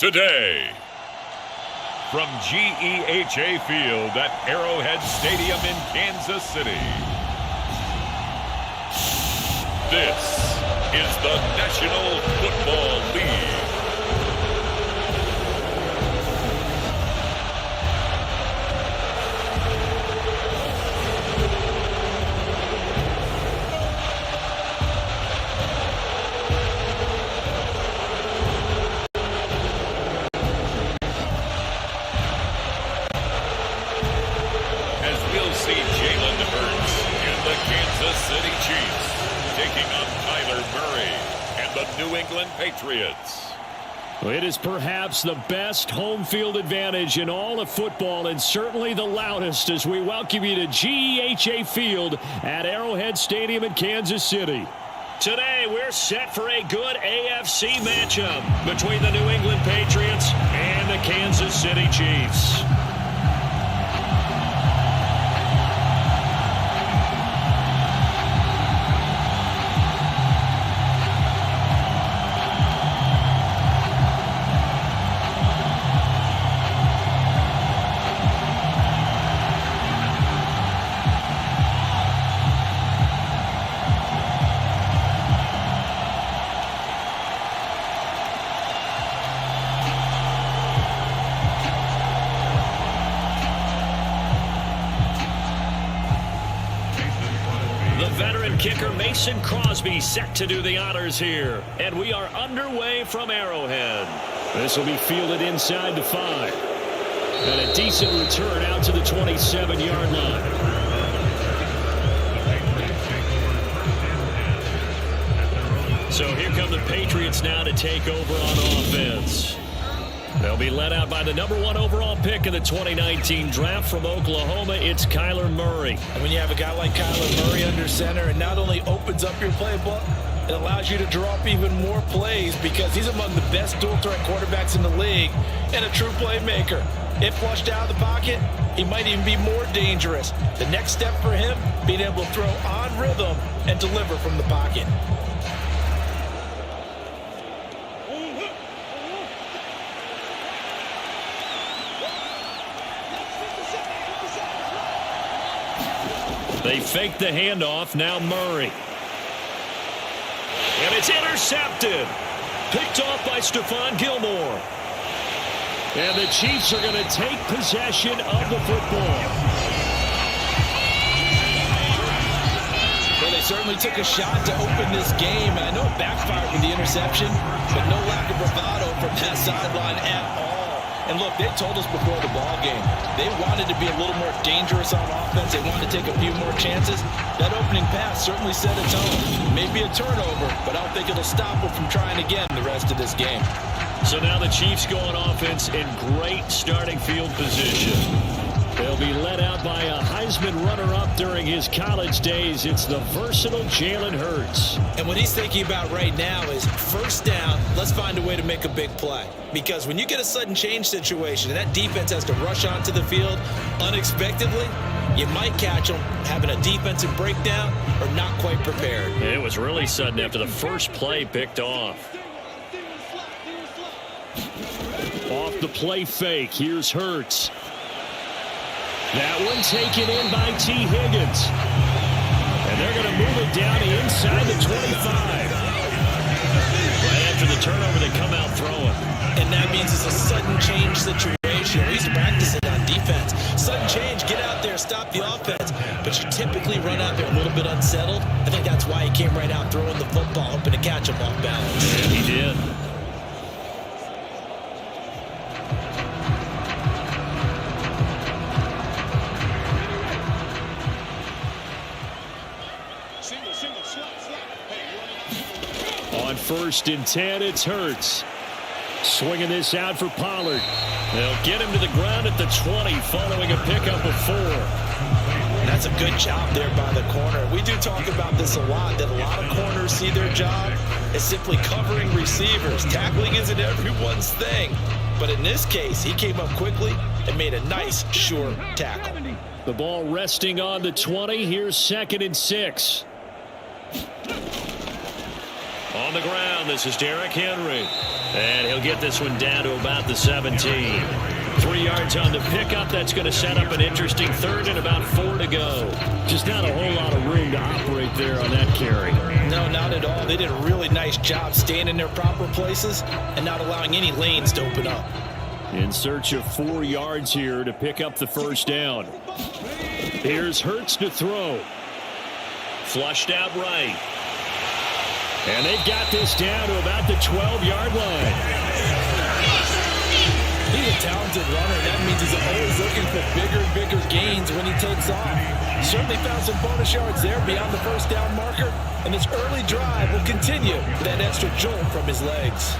today. From GEHA Field at Arrowhead Stadium in Kansas City, this is the National Football League. New England Patriots. It is perhaps the best home field advantage in all of football, and certainly the loudest, as we welcome you to GEHA Field at Arrowhead Stadium in Kansas City. Today, we're set for a good AFC matchup between the New England Patriots and the Kansas City Chiefs. Kicker Mason Crosby set to do the honors here. And we are underway from Arrowhead. This will be fielded inside the 5. And a decent return out to the 27-yard line. So here come the Patriots now to take over on offense. They'll be led out by the #1 overall pick in the 2019 draft from Oklahoma. It's Kyler Murray. And when you have a guy like Kyler Murray under center, it not only opens up your playbook, it allows you to draw up even more plays because he's among the best dual-threat quarterbacks in the league and a true playmaker. If flushed out of the pocket, he might even be more dangerous. The next step for him, being able to throw on rhythm and deliver from the pocket. They fake the handoff, now Murray. And it's intercepted. Picked off by Stephon Gilmore. And the Chiefs are going to take possession of the football. Well, they certainly took a shot to open this game, and I know it backfired with the interception, but no lack of bravado from that sideline at all. And look, they told us before the ball game, they wanted to be a little more dangerous on offense. They wanted to take a few more chances. That opening pass certainly set a tone. Maybe a turnover, but I don't think it'll stop them from trying again the rest of this game. So now the Chiefs go on offense in great starting field position. They'll be led out by a Heisman runner-up during his college days. It's the versatile Jalen Hurts. And what he's thinking about right now is first down, let's find a way to make a big play. Because when you get a sudden change situation and that defense has to rush onto the field unexpectedly, you might catch them having a defensive breakdown or not quite prepared. It was really sudden after the first play picked off. Off the play fake, here's Hurts. That one taken in by T. Higgins. And they're going to move it down inside the 25. Right after the turnover, they come out throwing. And that means it's a sudden change situation. He's practicing on defense. Sudden change, get out there, stop the offense. But you typically run out there a little bit unsettled. I think that's why he came right out throwing the football, hoping to catch him off balance. Yeah, he did. On 1st and 10, it's Hurts. Swinging this out for Pollard. They'll get him to the ground at the 20 following a pickup of 4. That's a good job there by the corner. We do talk about this a lot, that a lot of corners see their job as simply covering receivers. Tackling isn't everyone's thing. But in this case, he came up quickly and made a nice, sure tackle. The ball resting on the 20. Here's 2nd and 6. On the ground, this is Derrick Henry. And he'll get this one down to about the 17. 3 yards on the pickup. That's going to set up an interesting third and about 4 to go. Just not a whole lot of room to operate there on that carry. No, not at all. They did a really nice job staying in their proper places and not allowing any lanes to open up. In search of 4 yards here to pick up the first down. Here's Hurts to throw. Flushed out right. And they've got this down to about the 12-yard line. He's a talented runner. That means he's always looking for bigger and bigger gains when he takes off. Certainly found some bonus yards there beyond the first down marker. And this early drive will continue with that extra jolt from his legs.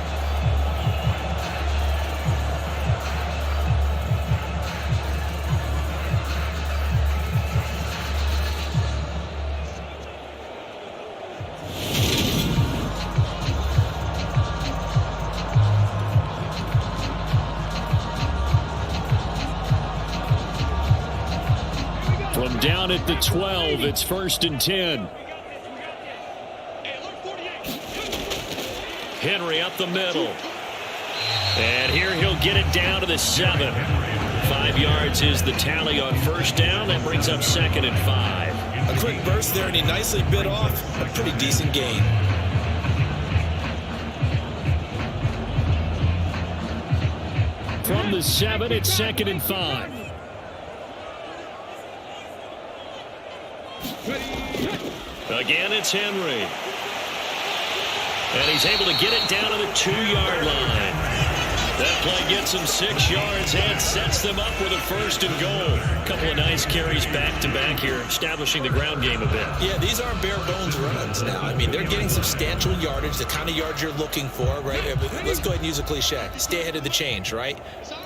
From down at the 12, it's 1st and 10. Henry up the middle. And here he'll get it down to the 7. 5 yards is the tally on first down. That brings up 2nd and 5. A quick burst there, and he nicely bit off a pretty decent gain. From the 7, it's 2nd and 5. Again, it's Henry. And he's able to get it down to the 2-yard line. That play gets him 6 yards and sets them up with a 1st and goal. A couple of nice carries back-to-back here, establishing the ground game a bit. Yeah, these aren't bare-bones runs now. I mean, they're getting substantial yardage, the kind of yards you're looking for, right? Let's go ahead and use a cliche. Stay ahead of the change, right?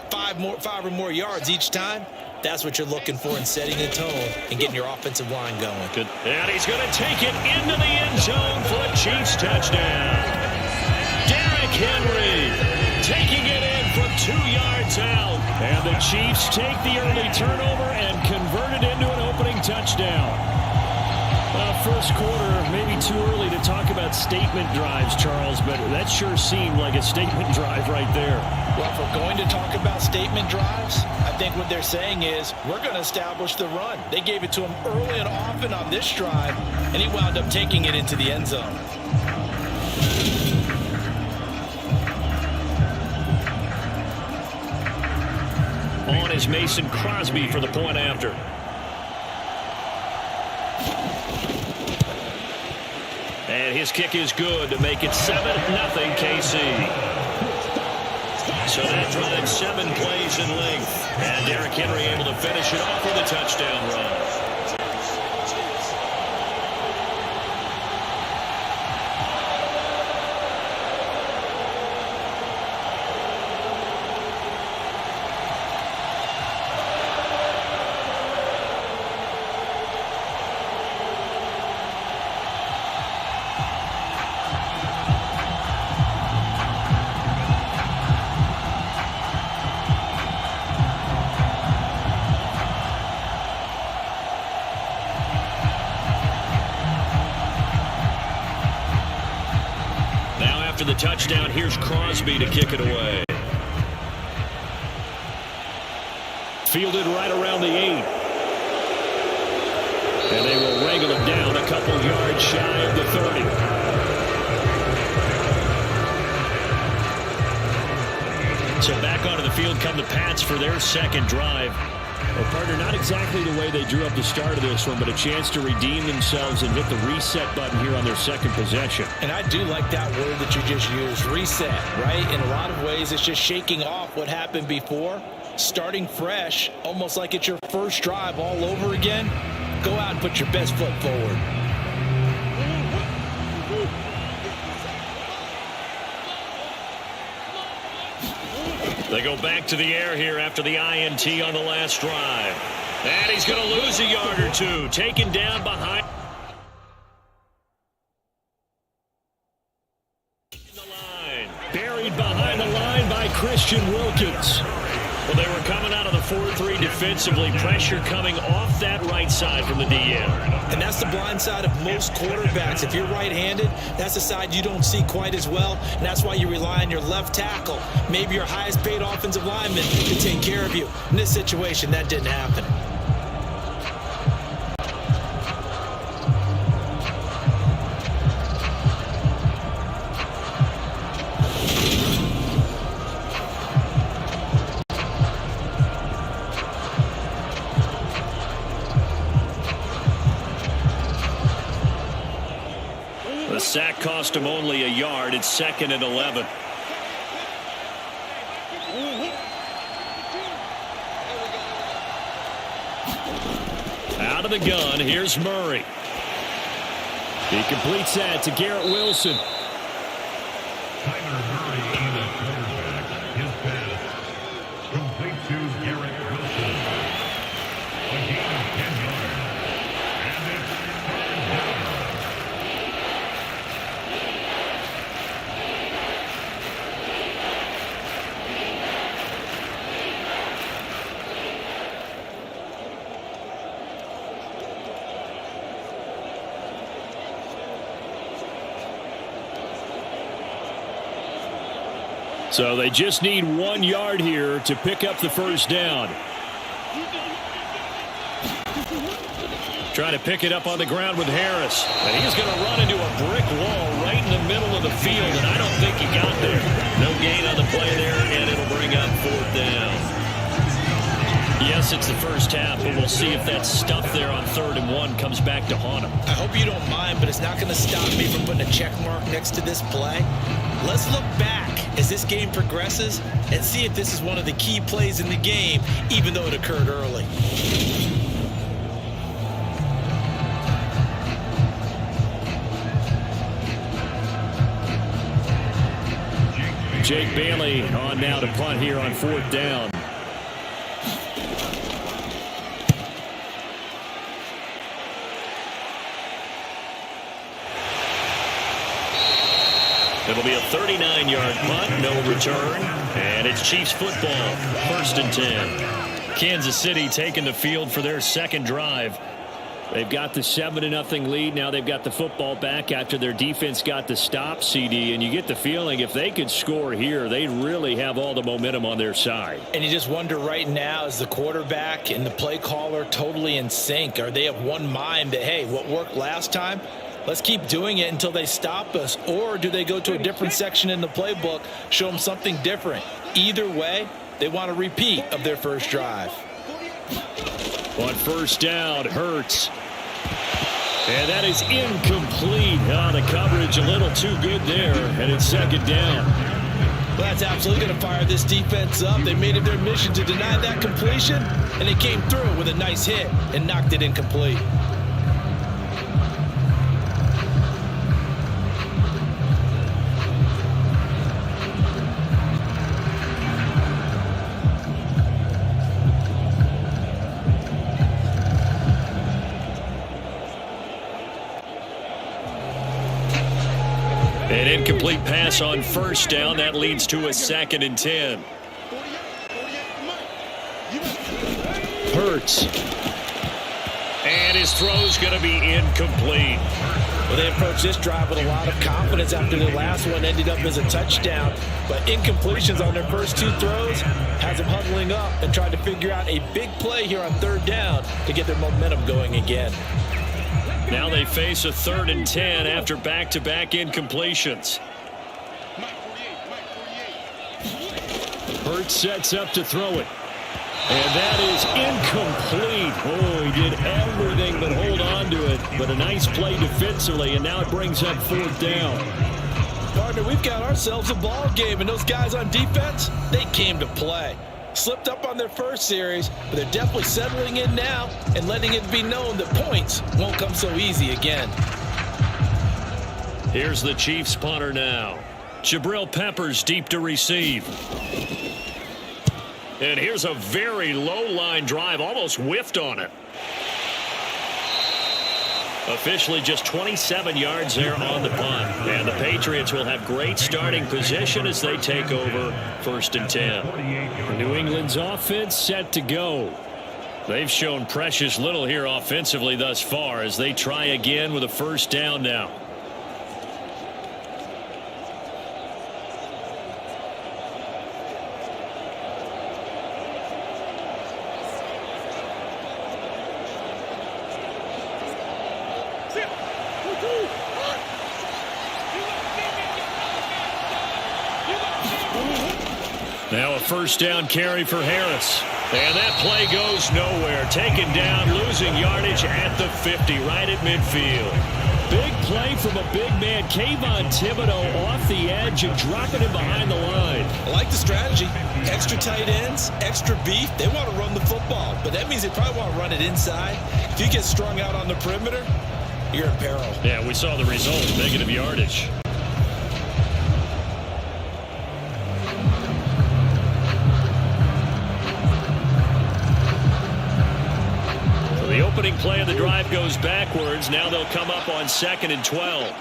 5 or more yards each time. That's what you're looking for in setting the tone and getting your offensive line going. Good. And he's going to take it into the end zone for a Chiefs touchdown. Derrick Henry taking it in from 2 yards out. And the Chiefs take the early turnover and convert it into an opening touchdown. First quarter, maybe too early to talk about statement drives, Charles, but that sure seemed like a statement drive right there. Well, if we're going to talk about statement drives, I think what they're saying is we're going to establish the run. They gave it to him early and often on this drive, and he wound up taking it into the end zone. On is Mason Crosby for the point after. And his kick is good to make it 7-0 KC. So that drives 7 plays in length. And Derrick Henry able to finish it off with a touchdown run. After the touchdown, here's Crosby to kick it away. Fielded right around the 8. And they will wrangle him down a couple yards shy of the 30. So back onto the field come the Pats for their second drive. Well, partner, not exactly the way they drew up the start of this one, but a chance to redeem themselves and hit the reset button here on their second possession. And I do like that word that you just used, reset, right? In a lot of ways, it's just shaking off what happened before, starting fresh, almost like it's your first drive all over again. Go out and put your best foot forward. They go back to the air here after the INT on the last drive. And he's going to lose a yard or two. Taken down behind the line. Buried behind the line by Christian Wilkins. Well, they were coming out of the 4-3 defense. defensively. Pressure coming off that right side from the DN. And that's the blind side of most quarterbacks. If you're right-handed, that's the side you don't see quite as well, and that's why you rely on your left tackle, maybe your highest-paid offensive lineman, to take care of you. In this situation, that didn't happen. The sack cost him only a yard. It's 2nd and 11. Out of the gun, here's Murray. He completes that to Garrett Wilson. Tyler Murray, the quarterback. His pass complete to Garrett Wilson. A gain of 10 yards. And it's 3rd down. So they just need 1 yard here to pick up the first down. Trying to pick it up on the ground with Harris. And he's going to run into a brick wall right in the middle of the field, and I don't think he got there. No gain on the play there, and it'll bring up 4th down. Yes, it's the first half, but we'll see if that stuff there on 3rd and 1 comes back to haunt him. I hope you don't mind, but it's not going to stop me from putting a check mark next to this play. Let's look back as this game progresses and see if this is one of the key plays in the game, even though it occurred early. Jake Bailey on now to punt here on 4th down. It'll be a 39-yard punt, no return, and it's Chiefs football, 1st and 10. Kansas City taking the field for their second drive. They've got the 7-0 lead. Now they've got the football back after their defense got the stop, CD, and you get the feeling if they could score here, they really have all the momentum on their side. And you just wonder right now, is the quarterback and the play caller totally in sync? Are they of one mind that, hey, what worked last time? Let's keep doing it until they stop us. Or do they go to a different section in the playbook, show them something different? Either way, they want a repeat of their first drive. On 1st down, Hurts. And that is incomplete. The coverage a little too good there, and it's 2nd down. Well, that's absolutely going to fire this defense up. They made it their mission to deny that completion, and they came through with a nice hit and knocked it incomplete. An incomplete pass on 1st down. That leads to a 2nd and 10. Hurts. And his throw's going to be incomplete. Well, they approached this drive with a lot of confidence after the last one ended up as a touchdown. But incompletions on their first 2 throws has them huddling up and trying to figure out a big play here on 3rd down to get their momentum going again. Now they face a 3rd and 10 after back-to-back incompletions. Hurts sets up to throw it. And that is incomplete. Oh, he did everything but hold on to it. But a nice play defensively, and now it brings up 4th down. Partner, we've got ourselves a ball game, and those guys on defense, they came to play. Slipped up on their first series, but they're definitely settling in now and letting it be known that points won't come so easy again. Here's the Chiefs punter now. Jabril Peppers deep to receive. And here's a very low line drive, almost whiffed on it. Officially just 27 yards there on the punt. And the Patriots will have great starting position as they take over 1st and 10. New England's offense set to go. They've shown precious little here offensively thus far as they try again with a first down now. Now a first down carry for Harris. And that play goes nowhere. Taken down, losing yardage at the 50, right at midfield. Big play from a big man. Kayvon Thibodeau off the edge and dropping him behind the line. I like the strategy. Extra tight ends, extra beef. They want to run the football, but that means they probably want to run it inside. If you get strung out on the perimeter, you're in peril. Yeah, we saw the result, negative yardage. The opening play of the drive goes backwards. Now they'll come up on 2nd and 12.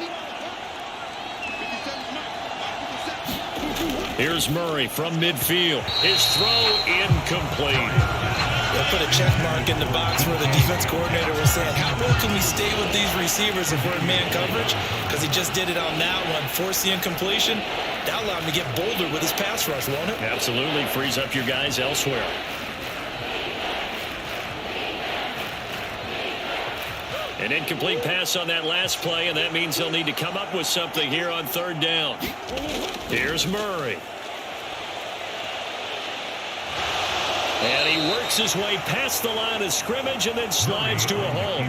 Here's Murray from midfield. His throw incomplete. They'll put a check mark in the box where the defense coordinator was saying, how well can we stay with these receivers if we're in man coverage? Because he just did it on that one. Force the incompletion. That'll allow him to get bolder with his pass rush, won't it? Absolutely. Frees up your guys elsewhere. An incomplete pass on that last play, and that means they'll need to come up with something here on 3rd down. Here's Murray. And he works his way past the line of scrimmage and then slides to a hole.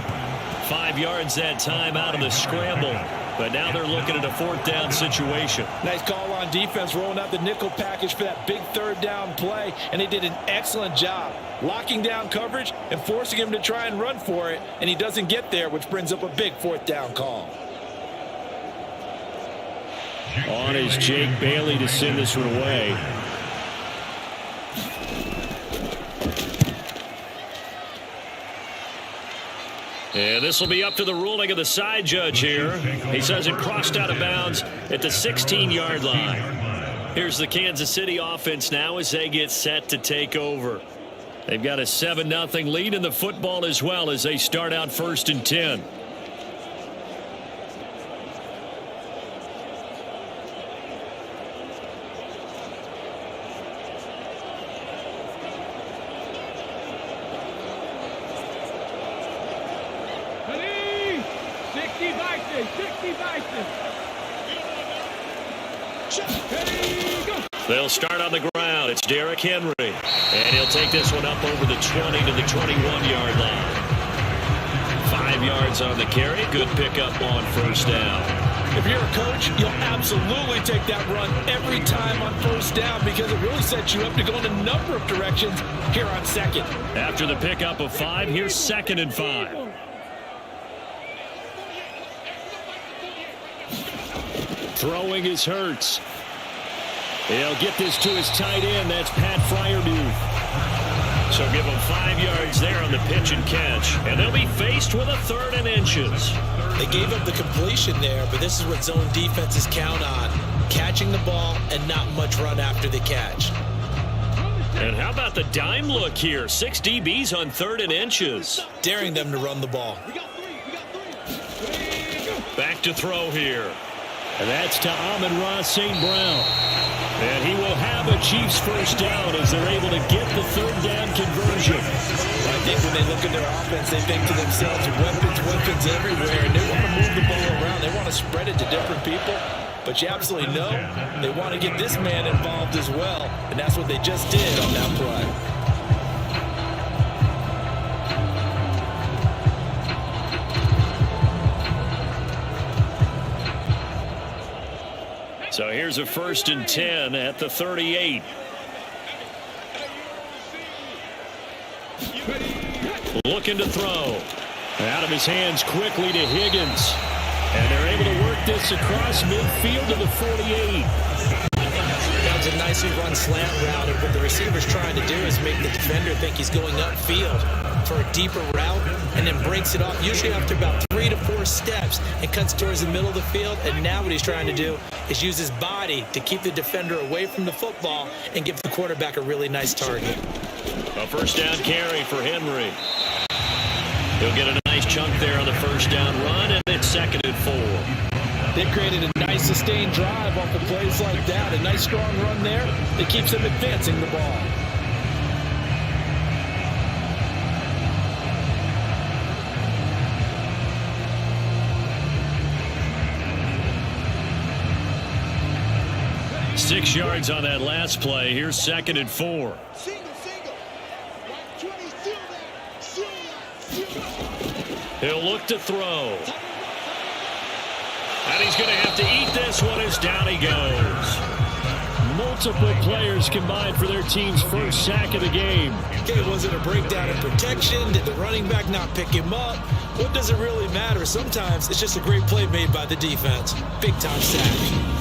5 yards that time out of the scramble. But now they're looking at a 4th down situation. Nice call on defense, rolling out the nickel package for that big 3rd down play, and they did an excellent job locking down coverage and forcing him to try and run for it, and he doesn't get there, which brings up a big 4th down call. On is Jake Bailey to send this one away. And this will be up to the ruling of the side judge here. He says it crossed out of bounds at the 16-yard line. Here's the Kansas City offense now as they get set to take over. They've got a 7-0 lead in the football as well as they start out 1st and 10. They'll start on the ground. It's Derrick Henry. And he'll take this one up over the 20 to the 21-yard line. 5 yards on the carry. Good pickup on 1st down. If you're a coach, you'll absolutely take that run every time on 1st down because it really sets you up to go in a number of directions here on 2nd. After the pickup of 5, here's 2nd and 5. Throwing is Hurts. He'll get this to his tight end. That's Pat Fryermuth. So give him 5 yards there on the pitch and catch. And they'll be faced with a 3rd and inches. They gave up the completion there, but this is what zone defenses count on. Catching the ball and not much run after the catch. And how about the dime look here? 6 DBs on 3rd and inches. Daring them to run the ball. Back to throw here. And that's to Amon-Ra St. Brown. And he will have a Chiefs 1st down as they're able to get the 3rd down conversion. Well, I think when they look at their offense, they think to themselves, weapons everywhere. And they want to move the ball around. They want to spread it to different people. But you absolutely know they want to get this man involved as well. And that's what they just did on that play. So here's a 1st and 10 at the 38. Looking to throw. Out of his hands quickly to Higgins. And they're able to work this across midfield to the 48. That was a nicely run slant route. And what the receiver's trying to do is make the defender think he's going upfield for a deeper route and then breaks it off, usually after about 3 to 4 steps, and cuts towards the middle of the field. And now what he's trying to do is use his body to keep the defender away from the football and give the quarterback a really nice target. A first down carry for Henry. He'll get a nice chunk there on the first down run, and it's 2nd and 4. They've created a nice sustained drive off of plays like that. A nice strong run there that keeps them advancing the ball. Six yards on that last play. Here's 2nd and 4. He'll look to throw. And he's going to have to eat this one as down he goes. Multiple players combined for their team's first sack of the game. Okay, was it a breakdown in protection? Did the running back not pick him up? What does it really matter? Sometimes it's just a great play made by the defense. Big-time sack.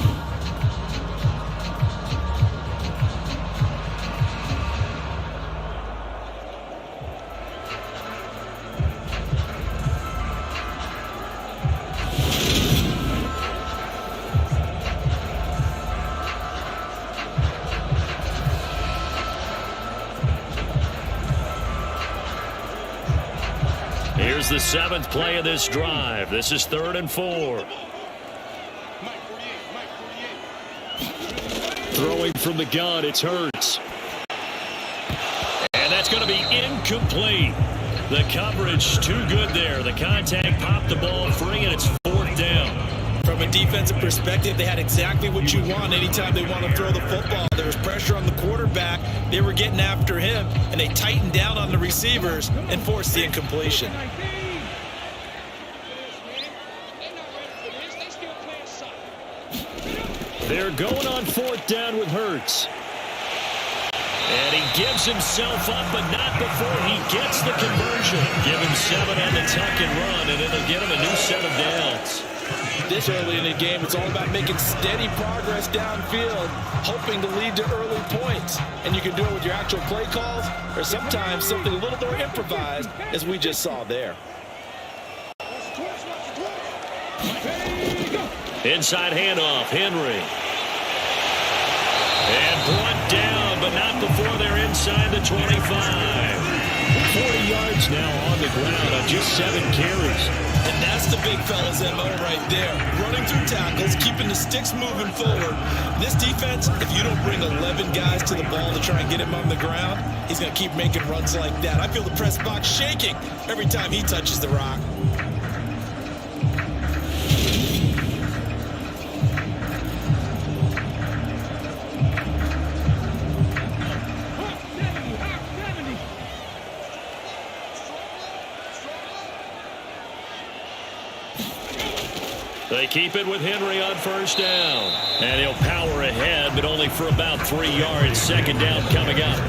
Here's the 7th play of this drive. This is 3rd and 4. Throwing from the gun, it's Hurts. And that's going to be incomplete. The coverage too good there. The contact popped the ball free, and it's 4th down. From a defensive perspective, they had exactly what you want anytime they want to throw the football. There was pressure on the quarterback. They were getting after him, and they tightened down on the receivers and forced the incompletion. They're going on 4th down with Hurts. And he gives himself up, but not before he gets the conversion. Give him 7 on the tuck and run, and it'll get him a new set of downs. This early in the game, it's all about making steady progress downfield, hoping to lead to early points. And you can do it with your actual play calls, or sometimes something a little more improvised, as we just saw there. Inside handoff, Henry. And brought down, but not before they're inside the 25. 40 yards now on the ground on just 7 carries. And that's the big fella's MO right there. Running through tackles, keeping the sticks moving forward. This defense, if you don't bring 11 guys to the ball to try and get him on the ground, he's going to keep making runs like that. I feel the press box shaking every time he touches the rock. They keep it with Henry on first down. And he'll power ahead, but only for about 3 yards. 2nd down coming up.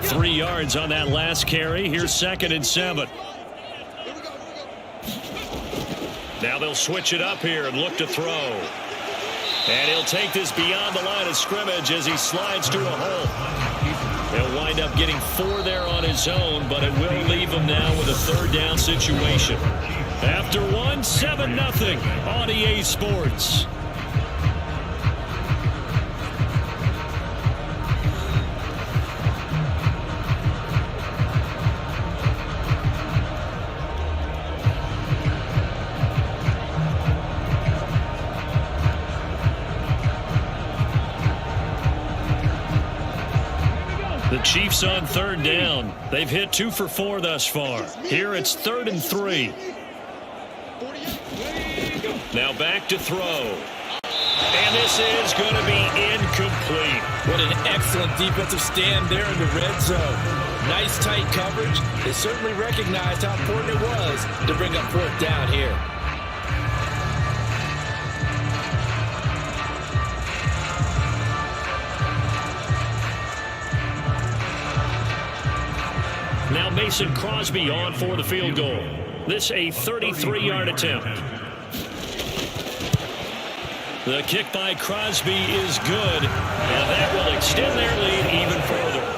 Three yards on that last carry. Here's 2nd and 7. Now they'll switch it up here and look to throw. And he'll take this beyond the line of scrimmage as he slides to a hole. He'll wind up getting 4 there on his own, but it will leave him now with a 3rd down situation. After 1, 7-0 on EA Sports. The Chiefs on 3rd down. They've hit 2 for 4 thus far. Here it's 3rd and 3. Now back to throw. And this is going to be incomplete. What an excellent defensive stand there in the red zone. Nice tight coverage. They certainly recognized how important it was to bring up 4th down here. Now Mason Crosby on for the field goal. This a 33-yard attempt. The kick by Crosby is good, and that will extend their lead even further.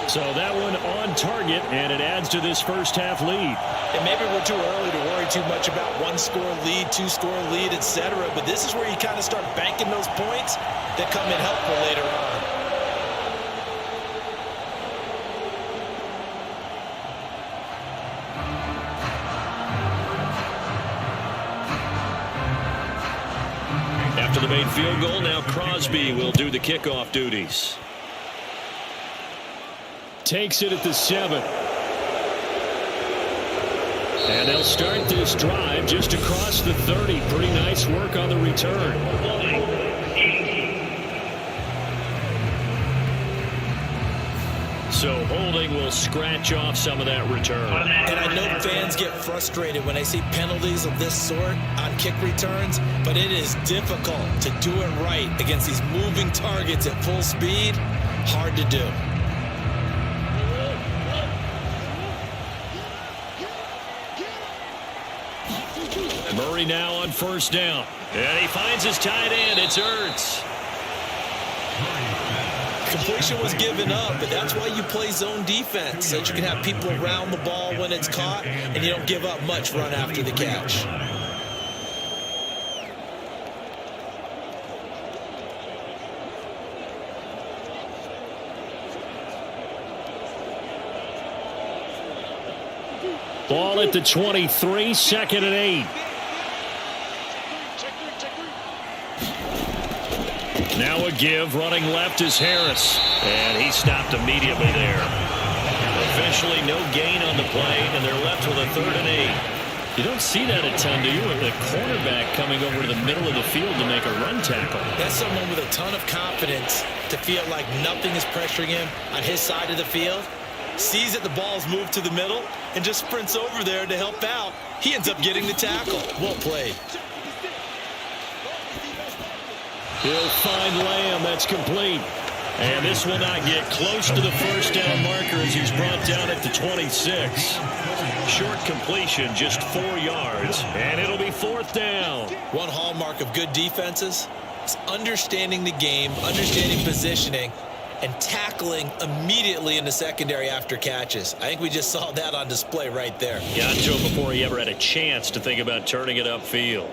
So that one on target, and it adds to this first half lead. And maybe we're too early to worry too much about one-score lead, two-score lead, etc. But this is where you kind of start banking those points that come in helpful later on. After the made field goal, now Crosby will do the kickoff duties. Takes it at the 7. And they'll start this drive just across the 30. Pretty nice work on the return. So holding will scratch off some of that return. And I know fans get frustrated when they see penalties of this sort on kick returns, but it is difficult to do it right against these moving targets at full speed. Hard to do. Murray now on first down. And he finds his tight end. It's Ertz. Completion was given up, but that's why you play zone defense, so that you can have people around the ball when it's caught, and you don't give up much run after the catch. Ball at the 23, 2nd and 8. Now a give, running left is Harris. And he stopped immediately there. Officially no gain on the play, and they're left with a 3rd and 8. You don't see that a ton, do you? With the cornerback coming over to the middle of the field to make a run tackle. That's someone with a ton of confidence to feel like nothing is pressuring him on his side of the field. Sees that the ball's moved to the middle and just sprints over there to help out. He ends up getting the tackle. Well played. He'll find Lamb. That's complete. And this will not get close to the first down marker as he's brought down at the 26. Short completion, just 4 yards. And it'll be 4th down. One hallmark of good defenses is understanding the game, understanding positioning, and tackling immediately in the secondary after catches. I think we just saw that on display right there. Got to him before he ever had a chance to think about turning it upfield.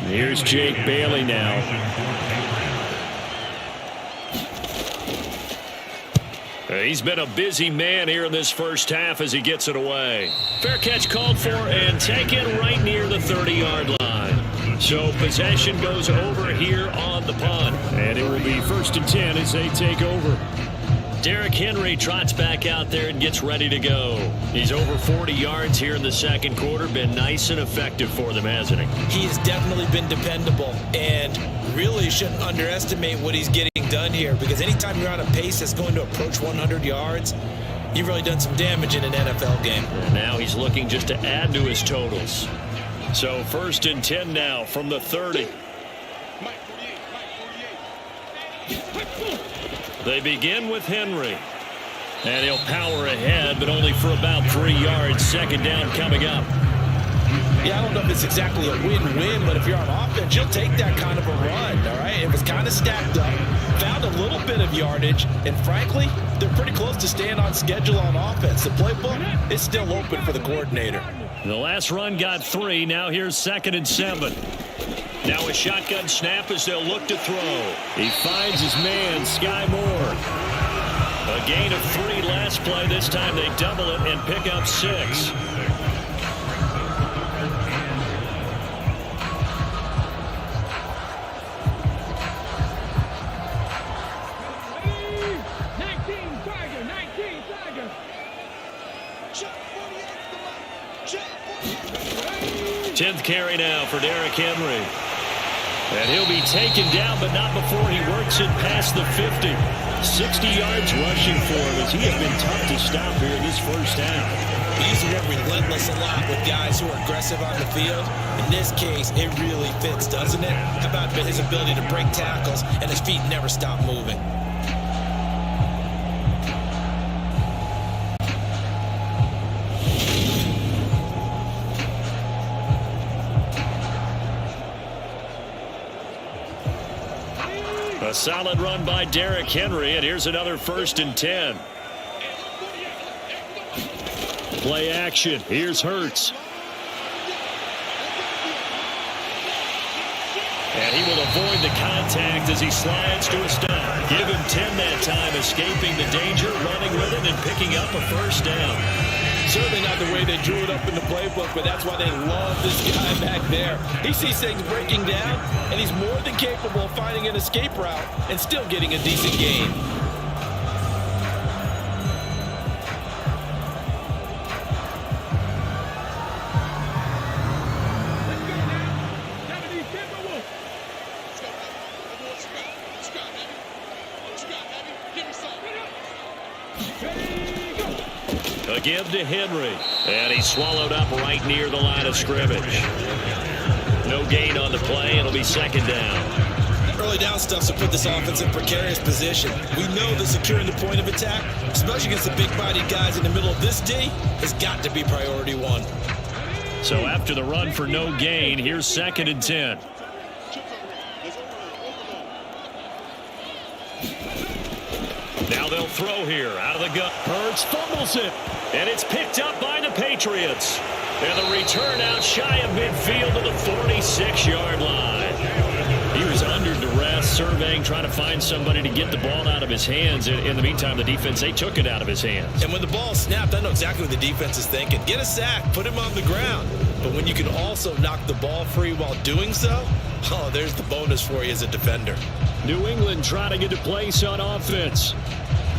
Here's Jake Bailey now. He's been a busy man here in this first half as he gets it away. Fair catch called for and taken right near the 30-yard line. So possession goes over here on the punt. And it will be 1st and 10 as they take over. Derrick Henry trots back out there and gets ready to go. He's over 40 yards here in the second quarter. Been nice and effective for them, hasn't he? He has definitely been dependable, and really shouldn't underestimate what he's getting done here, because anytime you're on a pace that's going to approach 100 yards, you've really done some damage in an NFL game. And now he's looking just to add to his totals. So 1st and 10 now from the 30. They begin with Henry. And he'll power ahead, but only for about 3 yards. 2nd down coming up. Yeah, I don't know if it's exactly a win-win, but if you're on offense, you'll take that kind of a run, all right? It was kind of stacked up, found a little bit of yardage, and frankly, they're pretty close to staying on schedule on offense. The playbook is still open for the coordinator. The last run got 3. Now here's 2nd and 7. Now a shotgun snap as they'll look to throw. He finds his man, Sky Moore. A gain of 3 last play. This time they double it and pick up 6. Tenth carry now for Derrick Henry. And he'll be taken down, but not before he works it past the 50. 60 yards rushing for him as he has been tough to stop here in this first half. He uses the word relentless a lot with guys who are aggressive on the field. In this case, it really fits, doesn't it? How about his ability to break tackles and his feet never stop moving? A solid run by Derrick Henry, and here's another 1st and 10. Play action. Here's Hurts. And he will avoid the contact as he slides to a stop. Give him 10 that time, escaping the danger, running with it, and picking up a 1st down. Certainly not the way they drew it up in the playbook, but that's why they love this guy back there. He sees things breaking down, and he's more than capable of finding an escape route and still getting a decent gain. A give to Henry. And he's swallowed up right near the line of scrimmage. No gain on the play. It'll be 2nd down. Early down stuff to put this offense in precarious position. We know that securing the point of attack, especially against the big-bodied guys in the middle of this D, has got to be priority 1. So after the run for no gain, here's 2nd and 10. Now they'll throw here out of the gun. Hurts fumbles it. And it's picked up by the Patriots. And the return out shy of midfield to the 46-yard line. He was under duress, surveying, trying to find somebody to get the ball out of his hands. In the meantime, the defense, they took it out of his hands. And when the ball snapped, I know exactly what the defense is thinking. Get a sack, put him on the ground. But when you can also knock the ball free while doing so, oh, there's the bonus for you as a defender. New England trying to get a place on offense.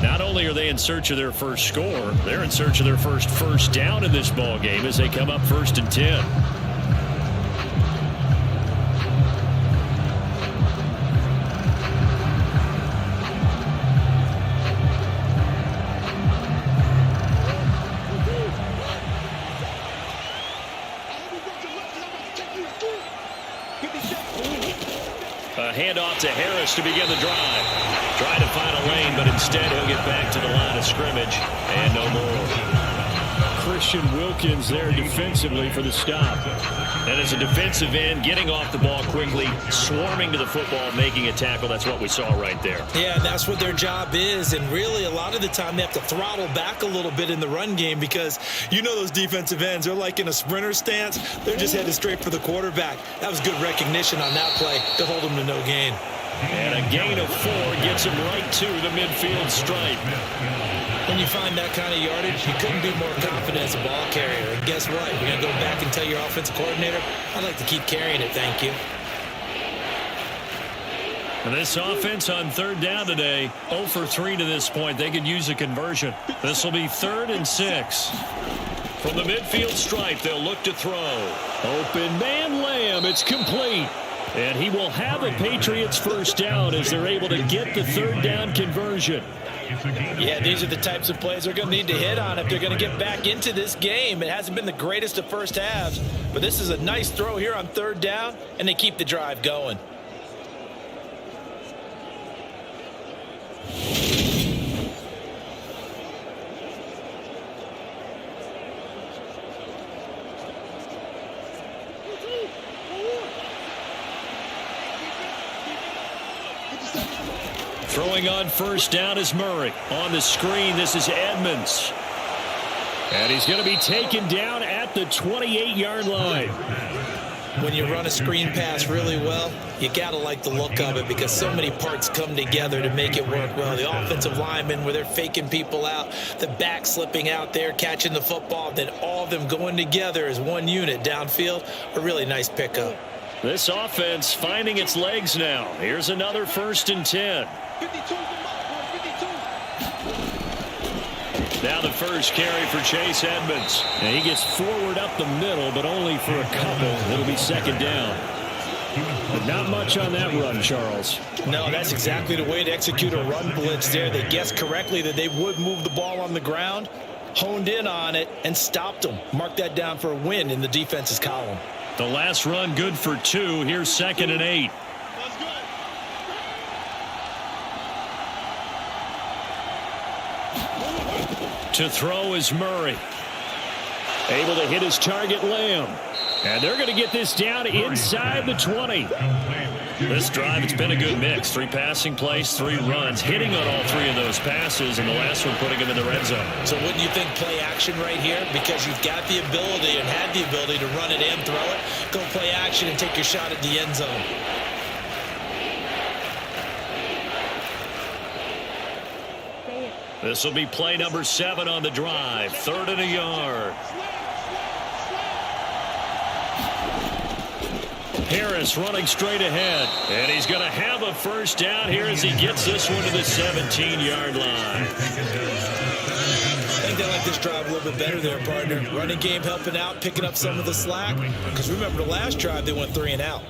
Not only are they in search of their first score, they're in search of their first down in this ball game as they come up 1st and 10. A handoff to Harris to begin the drive. Trying to find a lane, but instead he'll get back to the line of scrimmage. And no more. Christian Wilkins there defensively for the stop. And as a defensive end, getting off the ball quickly, swarming to the football, making a tackle. That's what we saw right there. Yeah, and that's what their job is. And really, a lot of the time, they have to throttle back a little bit in the run game because you know those defensive ends, they're like in a sprinter stance. They're just headed straight for the quarterback. That was good recognition on that play to hold them to no gain. And a gain of 4 gets him right to the midfield stripe. When you find that kind of yardage, you couldn't be more confident as a ball carrier. And guess what? You're going to go back and tell your offensive coordinator, I'd like to keep carrying it, thank you. And this offense on 3rd down today, 0 for 3 to this point. They could use a conversion. This will be 3rd and 6. From the midfield stripe, they'll look to throw. Open man Lamb. It's complete. And he will have a Patriots first down as they're able to get the 3rd down conversion. Yeah, these are the types of plays they're going to need to hit on if they're going to get back into this game. It hasn't been the greatest of first halves, but this is a nice throw here on 3rd down, and they keep the drive going. Throwing on first down is Murray. On the screen, this is Edmonds. And he's going to be taken down at the 28-yard line. When you run a screen pass really well, you got to like the look of it because so many parts come together to make it work well. The offensive linemen, where they're faking people out, the back slipping out there, catching the football, then all of them going together as one unit downfield, a really nice pickup. This offense finding its legs now. Here's another 1st and 10. Now the first carry for Chase Edmonds. And he gets forward up the middle, but only for a couple. It'll be 2nd down. But not much on that run, Charles. No, that's exactly the way to execute a run blitz there. They guessed correctly that they would move the ball on the ground, honed in on it, and stopped them. Mark that down for a win in the defense's column. The last run good for 2. Here's 2nd and 8. To throw is Murray. Able to hit his target, Lamb. And they're going to get this down inside the 20. This drive, it's been a good mix. 3 passing plays, 3 runs, hitting on all 3 of those passes, and the last one putting him in the red zone. So wouldn't you think play action right here? Because you've got the ability and had the ability to run it and throw it. Go play action and take your shot at the end zone. This will be play number 7 on the drive. 3rd and a yard. Harris running straight ahead. And he's going to have a first down here as he gets this one to the 17-yard line. I think they like this drive a little bit better there, partner. Running game helping out, picking up some of the slack. Because remember the last drive, they went 3 and out.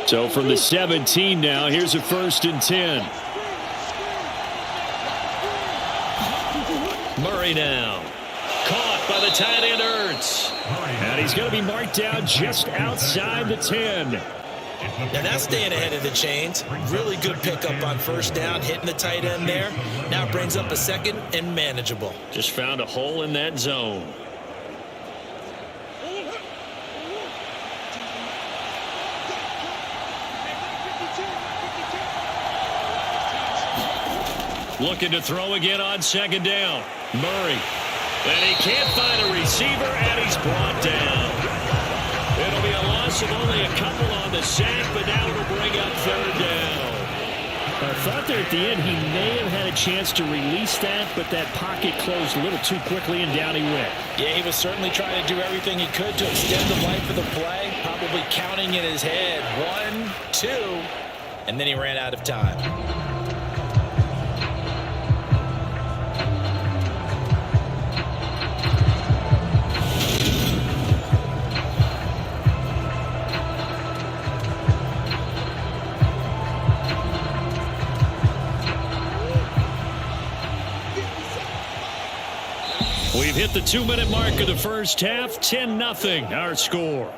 So from the 17 now, here's a 1st and 10. Murray now. Caught by the tight end Ertz. And he's going to be marked down just outside the 10. Now that's staying ahead of the chains. Really good pickup on 1st down, hitting the tight end there. Now brings up a 2nd and manageable. Just found a hole in that zone. Looking to throw again on 2nd down. Murray. And he can't find a receiver, and he's brought down. It'll be a loss of only a couple on the sack, but now it'll bring up 3rd down. I thought there at the end he may have had a chance to release that, but that pocket closed a little too quickly, and down he went. Yeah, he was certainly trying to do everything he could to extend the life of the play, probably counting in his head 1, 2, and then he ran out of time. We've hit the 2-minute mark of the first half. 10-0 our score.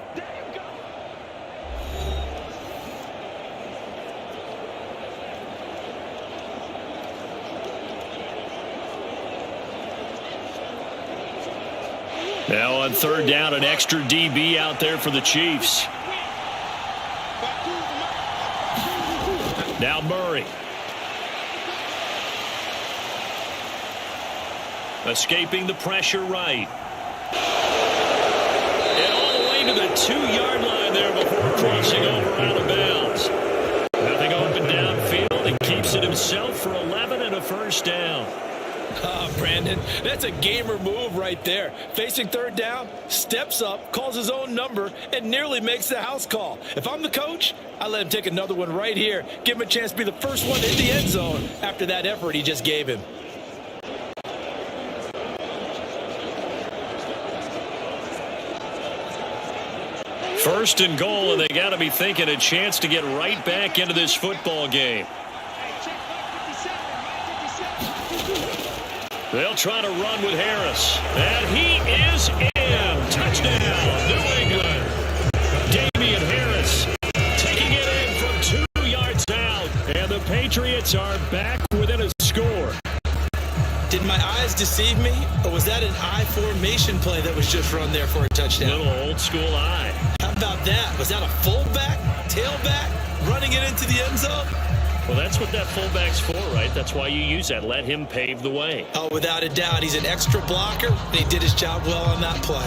Now on 3rd down, an extra DB out there for the Chiefs. Now Murray. Escaping the pressure right. And all the way to the 2-yard line there before crossing over out of bounds. Nothing open downfield. He keeps it himself for 11 and a 1st down. Brandon, that's a gamer move right there. Facing 3rd down, steps up, calls his own number, and nearly makes the house call. If I'm the coach, I let him take another one right here. Give him a chance to be the first one to hit the end zone after that effort he just gave him. First and goal, and they got to be thinking a chance to get right back into this football game. They'll try to run with Harris. And he is in. Touchdown, New England. Damian Harris taking it in from 2 yards out. And the Patriots are back within a score. Did my eyes deceive me, or was that an I formation play that was just run there for a touchdown? Little old school eye. How about that? Was that a fullback, tailback, running it into the end zone? Well, that's what that fullback's for, right? That's why you use that. Let him pave the way. Oh, without a doubt. He's an extra blocker, and he did his job well on that play.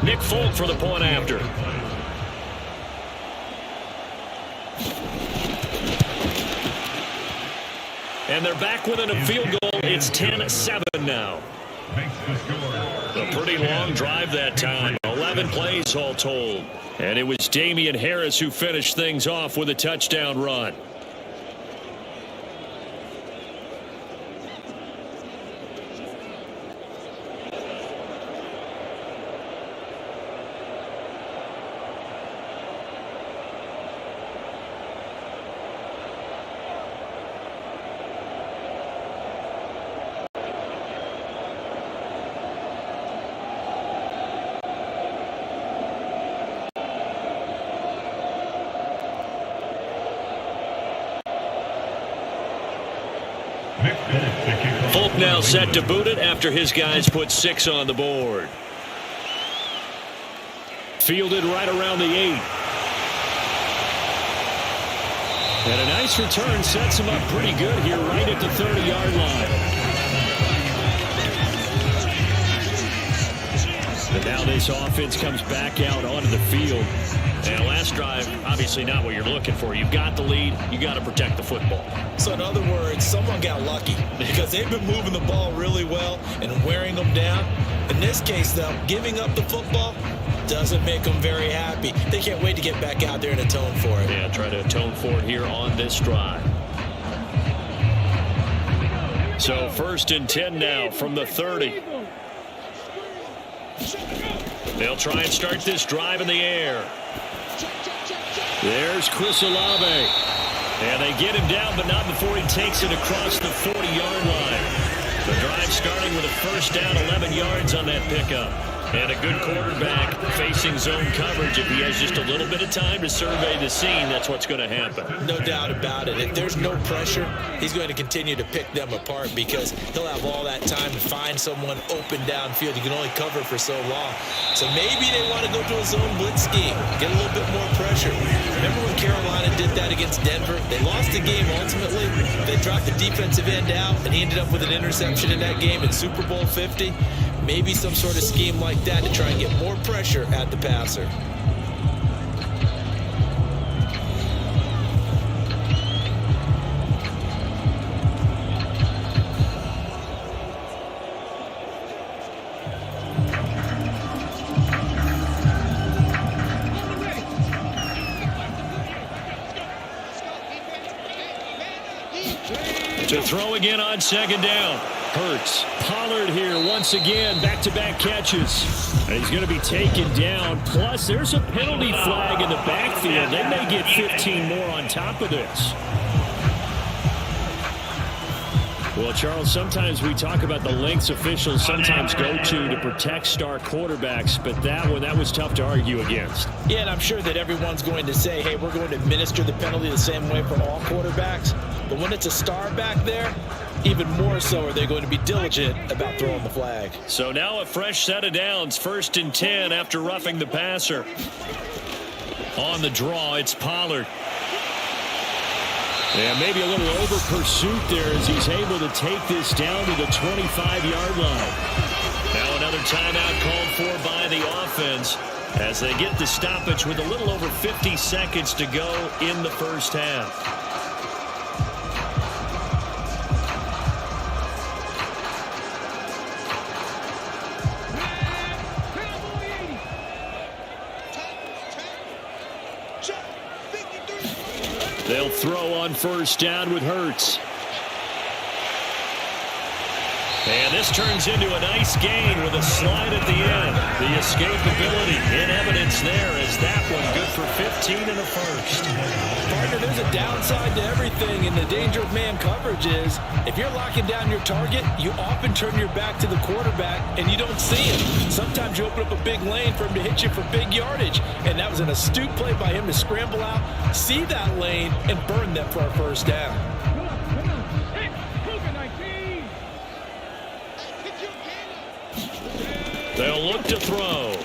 Nick Folk for the point after. And they're back within a field goal. It's 10-7 now. A pretty long drive that time. 11 plays all told. And it was Damian Harris who finished things off with a touchdown run. Folk now set to boot it after his guys put 6 on the board. Fielded right around the 8. And a nice return sets him up pretty good here right at the 30-yard line. And now this offense comes back out onto the field. And last drive, obviously not what you're looking for. You've got the lead. You got to protect the football. So in other words, someone got lucky because they've been moving the ball really well and wearing them down. In this case, though, giving up the football doesn't make them very happy. They can't wait to get back out there and atone for it. Yeah, try to atone for it here on this drive. So 1st and 10 now from the 30. They'll try and start this drive in the air. There's Chris Olave. And they get him down, but not before he takes it across the 40-yard line. The drive starting with a first down, 11 yards on that pickup. And a good quarterback facing zone coverage. If he has just a little bit of time to survey the scene, that's what's going to happen. No doubt about it. If there's no pressure, he's going to continue to pick them apart because he'll have all that time to find someone open downfield. He can only cover for so long. So maybe they want to go to a zone blitz scheme, get a little bit more pressure. Remember when Carolina did that against Denver? They lost the game ultimately. They dropped the defensive end out, and he ended up with an interception in that game in Super Bowl 50. Maybe some sort of scheme like that to try and get more pressure at the passer. To throw again on 2nd down. Hurts. Pollard here once again. Back-to-back catches. And he's going to be taken down. Plus, there's a penalty flag in the backfield. They may get 15 more on top of this. Well, Charles, sometimes we talk about the lengths officials sometimes go to protect star quarterbacks, but that was tough to argue against. Yeah, and I'm sure that everyone's going to say, hey, we're going to administer the penalty the same way for all quarterbacks. But when it's a star back there, even more so are they going to be diligent about throwing the flag. So now a fresh set of downs, 1st and 10 after roughing the passer. On the draw, it's Pollard. And maybe a little over pursuit there as he's able to take this down to the 25-yard line. Now another timeout called for by the offense as they get the stoppage with a little over 50 seconds to go in the first half. They'll throw on 1st down with Hurts. And this turns into a nice gain with a slide at the end. The escapability in evidence there as that one good for 15 in the first. Partner, there's a downside to everything, and the danger of man coverage is if you're locking down your target, you often turn your back to the quarterback and you don't see him. Sometimes you open up a big lane for him to hit you for big yardage, and that was an astute play by him to scramble out, see that lane, and burn them for a first down. They'll look to throw.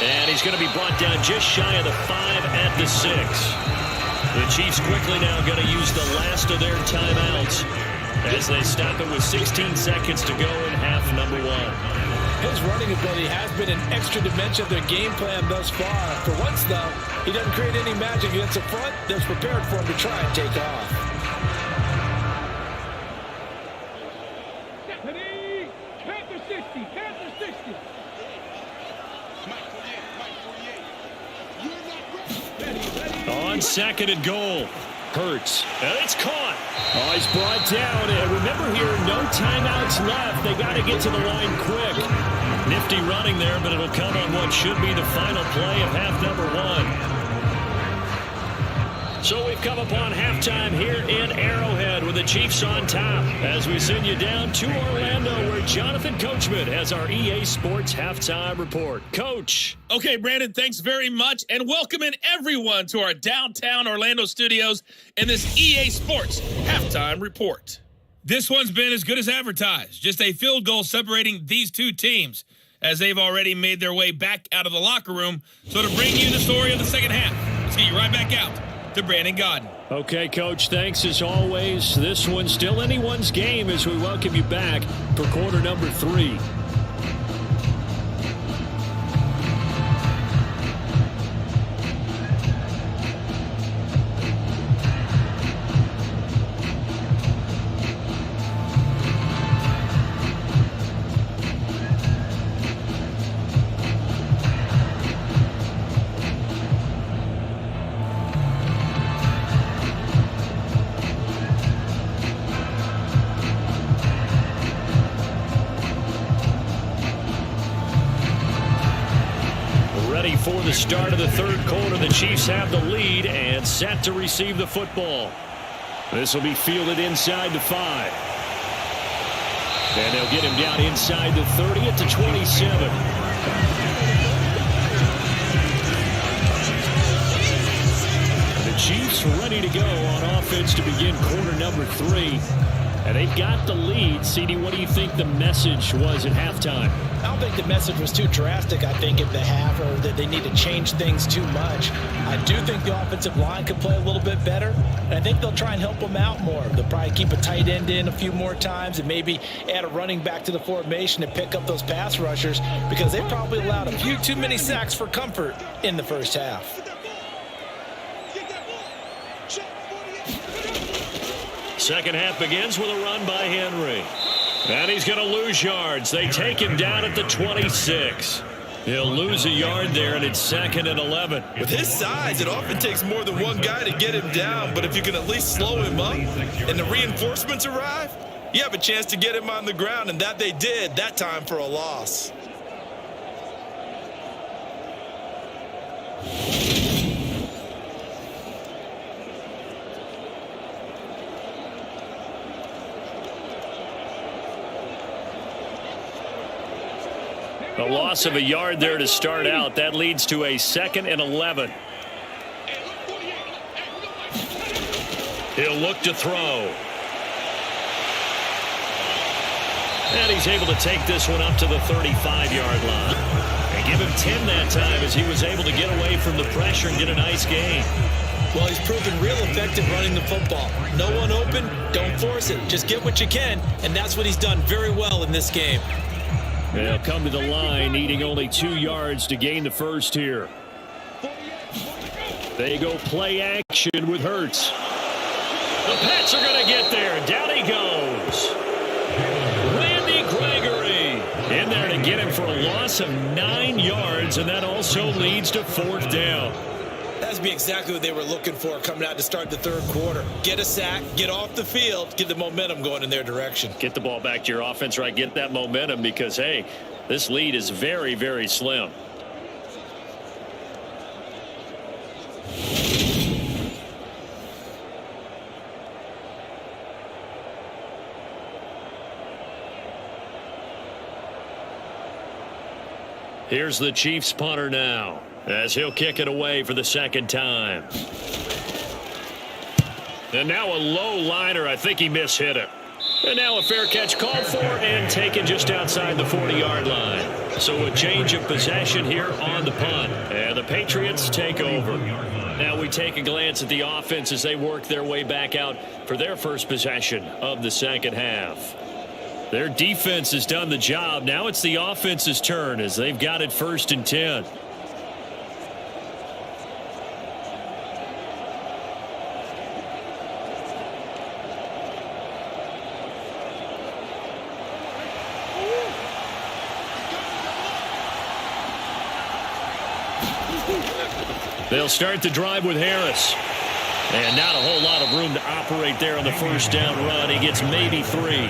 And he's going to be brought down just shy of the 5 at the 6. The Chiefs quickly now going to use the last of their timeouts as they stop it with 16 seconds to go in half number 1. His running ability has been an extra dimension of their game plan thus far. For once, though, he doesn't create any magic against the front that's prepared for him to try and take off. On 2nd and goal. Hurts. And it's caught. Oh, he's brought down. And remember here, no timeouts left. They got to get to the line quick. Nifty running there, but it'll come on what should be the final play of half number 1. So we've come upon halftime here in Arrowhead with the Chiefs on top as we send you down to Orlando where Jonathan Coachman has our EA Sports halftime report. Coach. Okay, Brandon, thanks very much, and welcome in everyone to our downtown Orlando studios in this EA Sports halftime report. This one's been as good as advertised, just a field goal separating these two teams as they've already made their way back out of the locker room. So to bring you the story of the second half, let's get you right back out to Brandon Godden. Okay, Coach, thanks as always. This one's still anyone's game as we welcome you back for quarter number 3. For the start of the third quarter, the Chiefs have the lead and set to receive the football. This will be fielded inside the 5. And they'll get him down inside the 30 at the 27. The Chiefs ready to go on offense to begin quarter number 3. And they've got the lead. CD, what do you think the message was at halftime? I don't think the message was too drastic, I think, at the half, or that they need to change things too much. I do think the offensive line could play a little bit better, and I think they'll try and help them out more. They'll probably keep a tight end in a few more times and maybe add a running back to the formation and pick up those pass rushers because they probably allowed a few too many sacks for comfort in the first half. Second half begins with a run by Henry. And he's going to lose yards. They take him down at the 26. He'll lose a yard there, and it's 2nd and 11. With his size, it often takes more than one guy to get him down, but if you can at least slow him up and the reinforcements arrive, you have a chance to get him on the ground, and that they did, that time for a loss. A loss of a yard there to start out. That leads to a 2nd and 11. He'll look to throw. And he's able to take this one up to the 35-yard line. And give him 10 that time as he was able to get away from the pressure and get a nice gain. Well, he's proven real effective running the football. No one open, don't force it. Just get what you can, and that's what he's done very well in this game. They'll come to the line, needing only 2 yards to gain the first here. They go play action with Hurts. The Pats are going to get there. Down he goes. Randy Gregory in there to get him for a loss of 9 yards, and that also leads to 4th down. That's be exactly what they were looking for coming out to start the third quarter. Get a sack, get off the field, get the momentum going in their direction. Get the ball back to your offense, right? Get that momentum because, hey, this lead is very, very slim. Here's the Chiefs punter now, as he'll kick it away for the 2nd time. And now a low liner. I think he mishit it. And now a fair catch called for and taken just outside the 40-yard line. So a change of possession here on the punt. And the Patriots take over. Now we take a glance at the offense as they work their way back out for their first possession of the second half. Their defense has done the job. Now it's the offense's turn as they've got it 1st and 10. They'll start the drive with Harris. And not a whole lot of room to operate there on the first down run. He gets maybe 3.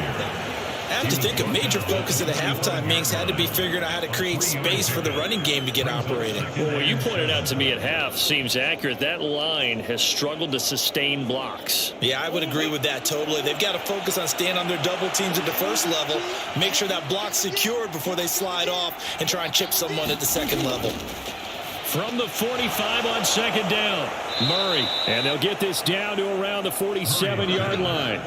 I have to think a major focus of the halftime meetings had to be figuring out how to create space for the running game to get operating. Well, what you pointed out to me at half seems accurate. That line has struggled to sustain blocks. Yeah, I would agree with that totally. They've got to focus on staying on their double teams at the first level, make sure that block's secured before they slide off and try and chip someone at the second level. From the 45 on second down, Murray. And they'll get this down to around the 47-yard line.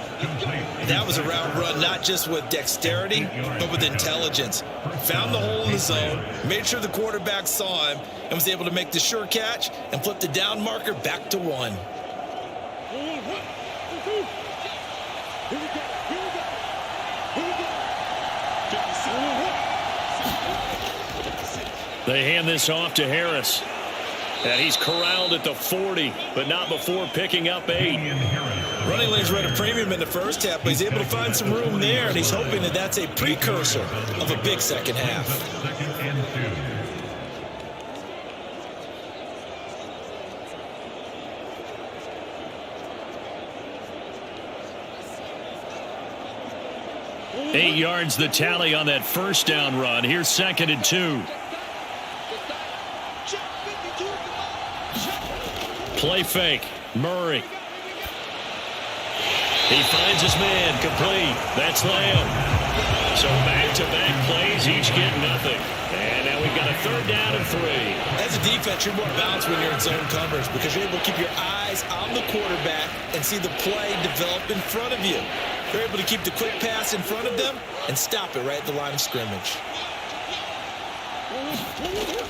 That was a route run, not just with dexterity, but with intelligence. Found the hole in the zone, made sure the quarterback saw him, and was able to make the sure catch and flip the down marker back to 1. They hand this off to Harris. And he's corralled at the 40, but not before picking up 8. Running lanes were at a premium in the first half, but he's able to find some room there, and he's hoping that that's a precursor of a big second half. Second and 2. 8 yards the tally on that first down run. Here's second and 2. Play fake. Murray. He finds his man. Complete. That's Lamb. So back-to-back plays, each get nothing. And now we've got a third down and 3. As a defense, you're more balanced when you're in zone coverage because you're able to keep your eyes on the quarterback and see the play develop in front of you. They're able to keep the quick pass in front of them and stop it right at the line of scrimmage.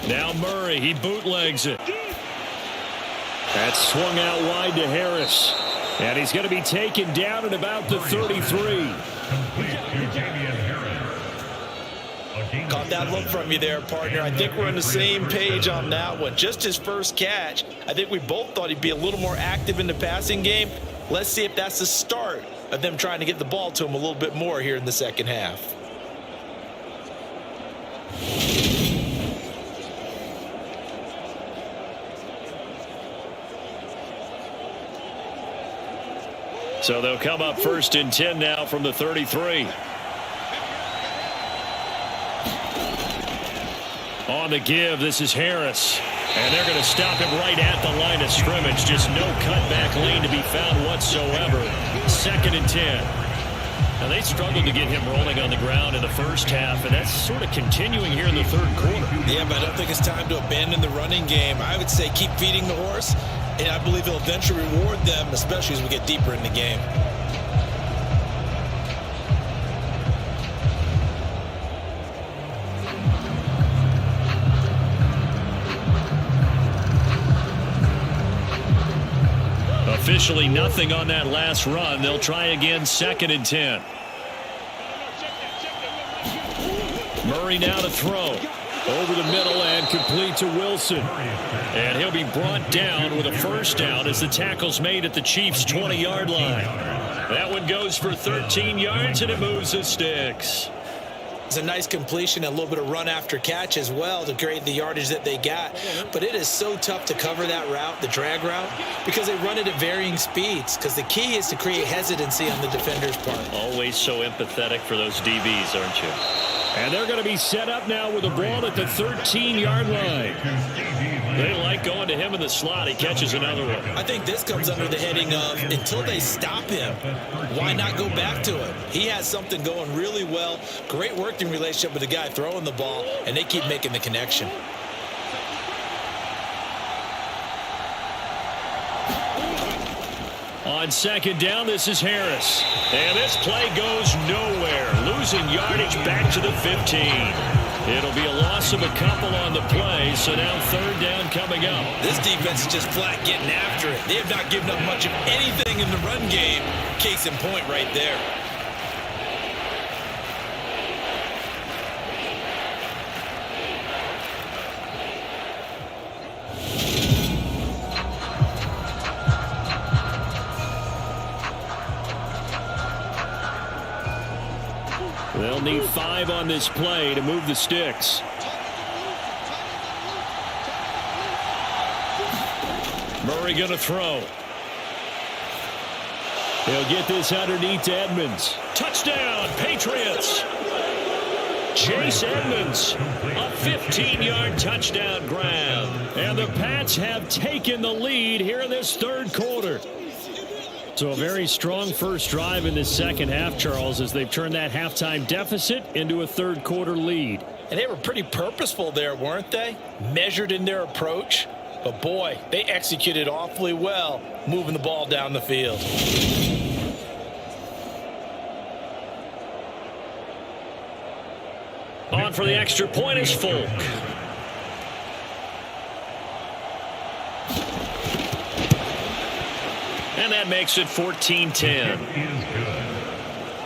Now Murray, he bootlegs it. That's swung out wide to Harris. And he's going to be taken down at about the 33. Caught that look from you there, partner. I think we're on the same page on that one. Just his first catch, I think we both thought he'd be a little more active in the passing game. Let's see if that's the start of them trying to get the ball to him a little bit more here in the second half. So they'll come up first and 10 now from the 33. On the give, this is Harris. And they're going to stop him right at the line of scrimmage. Just no cutback lane to be found whatsoever. Second and 10. Now, they struggled to get him rolling on the ground in the first half, and that's sort of continuing here in the third quarter. Yeah, but I don't think it's time to abandon the running game. I would say keep feeding the horse, and I believe he'll eventually reward them, especially as we get deeper in the game. Officially nothing on that last run. They'll try again, second and 10. Murray now to throw. Over the middle and complete to Wilson. And he'll be brought down with a first down as the tackle's made at the Chiefs' 20-yard line. That one goes for 13 yards and it moves the sticks. It's a nice completion, a little bit of run after catch as well to create the yardage that they got. But it is so tough to cover that route, the drag route, because they run it at varying speeds. Because the key is to create hesitancy on the defender's part. Always so empathetic for those DBs, aren't you? And they're going to be set up now with the ball at the 13-yard line. They like going to him in the slot. He catches another one. I think this comes under the heading of until they stop him, why not go back to him? He has something going really well. Great working relationship with the guy throwing the ball, and they keep making the connection. On second down, this is Harris. And this play goes nowhere. Losing yardage back to the 15. It'll be a loss of a couple on the play, so now third down coming up. This defense is just flat getting after it. They have not given up much of anything in the run game. Case in point right there. They'll need 5 on this play to move the sticks. Murray going to throw. He'll get this underneath to Edmonds. Touchdown, Patriots. Patriots. Chase Edmonds, a 15-yard touchdown grab. And the Pats have taken the lead here in this third quarter. So a very strong first drive in this second half, Charles, as they've turned that halftime deficit into a third quarter lead. And they were pretty purposeful there, weren't they? Measured in their approach. But boy, they executed awfully well, moving the ball down the field. On for the extra point is Folk. And that makes it 14-10.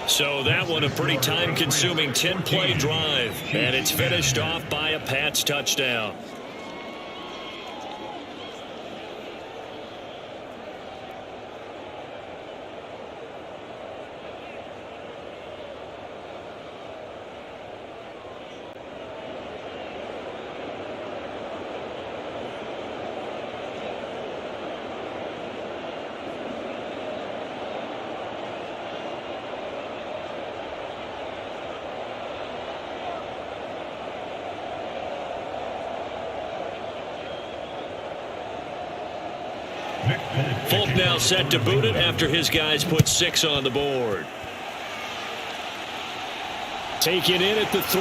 So that one a pretty time-consuming 10-play drive. And it's finished off by a Pats touchdown. Folk now set to boot it after his guys put 6 on the board. Taken in at the 3.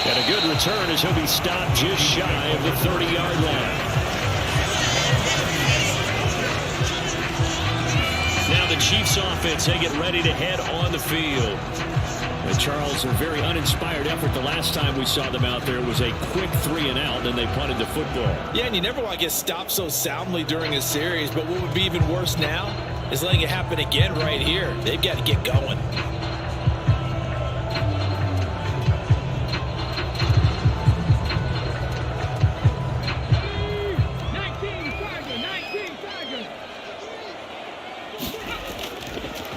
And a good return as he'll be stopped just shy of the 30-yard line. Now the Chiefs offense, they get ready to head on the field. And Charles, a very uninspired effort the last time we saw them out there. It was a quick 3 and out, then they punted the football. Yeah, and you never want to get stopped so soundly during a series, but what would be even worse now is letting it happen again right here. They've got to get going.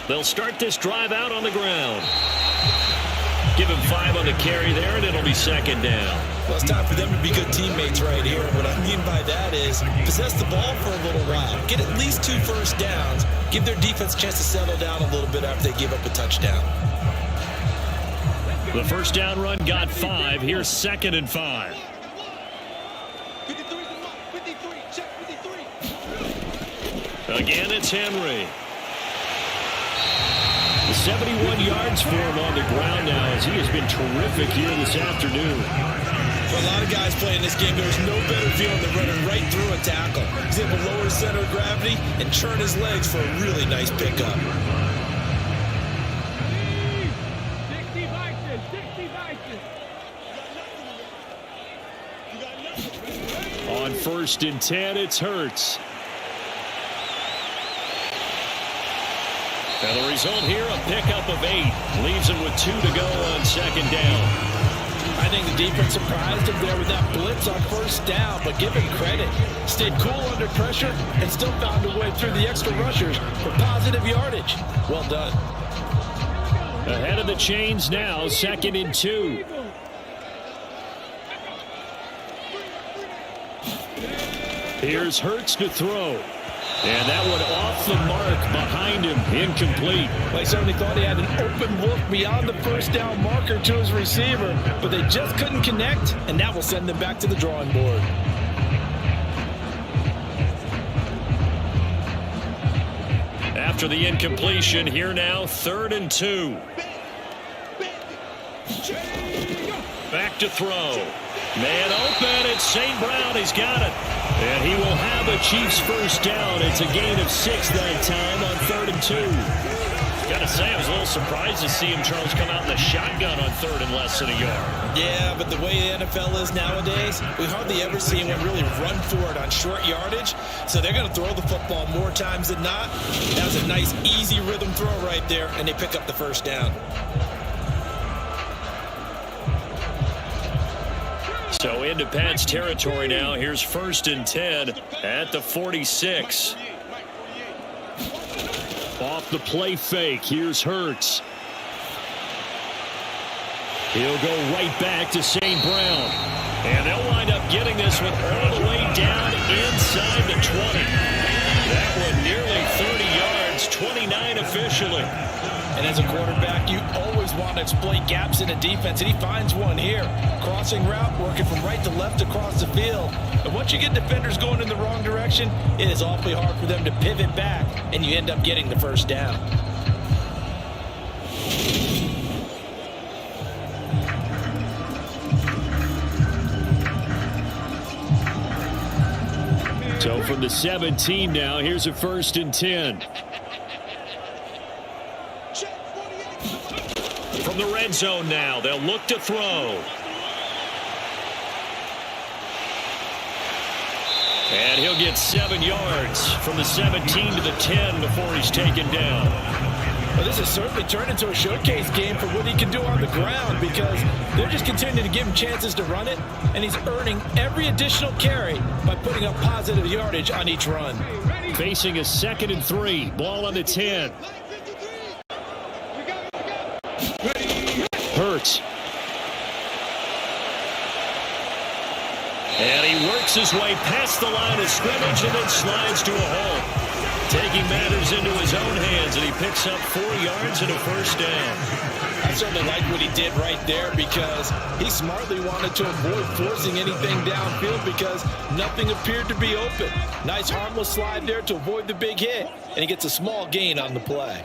They'll start this drive out on the ground. Give him 5 on the carry there, and it'll be second down. Well, it's time for them to be good teammates right here. What I mean by that is possess the ball for a little while. Get at least 2 first downs. Give their defense a chance to settle down a little bit after they give up a touchdown. The first down run got 5. Here's 2nd and 5. 53, check 53. Again, it's Henry. 71 yards for him on the ground now as he has been terrific here this afternoon. For a lot of guys playing this game, there's no better feeling than running right through a tackle. He's able to lower his center of gravity and churn his legs for a really nice pickup. 60 Vikings, 60 Vikings. On 1st and 10, it's Hurts. And the result here, a pickup of 8. Leaves him with 2 to go on 2nd down. I think the defense surprised him there with that blitz on 1st down, but give him credit. Stayed cool under pressure and still found a way through the extra rushers for positive yardage. Well done. Ahead of the chains now, 2nd and 2. Here's Hurts to throw. And that one off the mark behind him, incomplete. Well, he certainly thought he had an open look beyond the first down marker to his receiver, but they just couldn't connect, and that will send them back to the drawing board. After the incompletion, here now, 3rd and 2. Back to throw. Man open, it's St. Brown, he's got it. And he will have a Chiefs first down. It's a gain of 6 that time on 3rd and 2. Got to say, I was a little surprised to see him, Charles, come out in the shotgun on 3rd and less than a yard. Yeah, but the way the NFL is nowadays, we hardly ever see anyone really run for it on short yardage. So they're going to throw the football more times than not. That was a nice, easy rhythm throw right there, and they pick up the first down. So into Pats territory now. Here's 1st and 10 at the 46. Off the play fake. Here's Hurts. He'll go right back to St. Brown. And they'll wind up getting this one all the way down inside the 20. That one nearly 30 yards, 29 officially. And as a quarterback, you always want to exploit gaps in the defense, and he finds one here. Crossing route, working from right to left across the field. And once you get defenders going in the wrong direction, it is awfully hard for them to pivot back, and you end up getting the first down. So from the 17 now, here's a 1st and 10. From the red zone now, they'll look to throw. And he'll get 7 yards from the 17 to the 10 before he's taken down. Well, this has certainly turned into a showcase game for what he can do on the ground, because they're just continuing to give him chances to run it, and he's earning every additional carry by putting up positive yardage on each run. Facing a 2nd and 3, ball on the 10. Hurts. And he works his way past the line of scrimmage and then slides to a hole. Taking matters into his own hands, and he picks up 4 yards and a first down. I certainly like what he did right there, because he smartly wanted to avoid forcing anything downfield because nothing appeared to be open. Nice harmless slide there to avoid the big hit, and he gets a small gain on the play.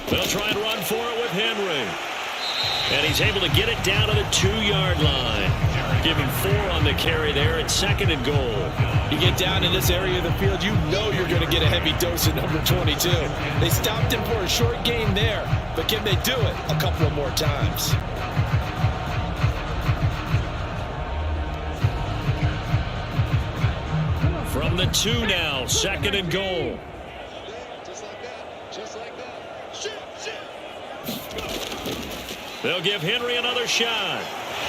They'll try and run for it with Henry. And he's able to get it down to the 2-yard line. Giving 4 on the carry there at 2nd and goal. You get down in this area of the field, you know you're going to get a heavy dose of number 22. They stopped him for a short gain there, but can they do it a couple of more times? From the 2 now, 2nd and goal. They'll give Henry another shot.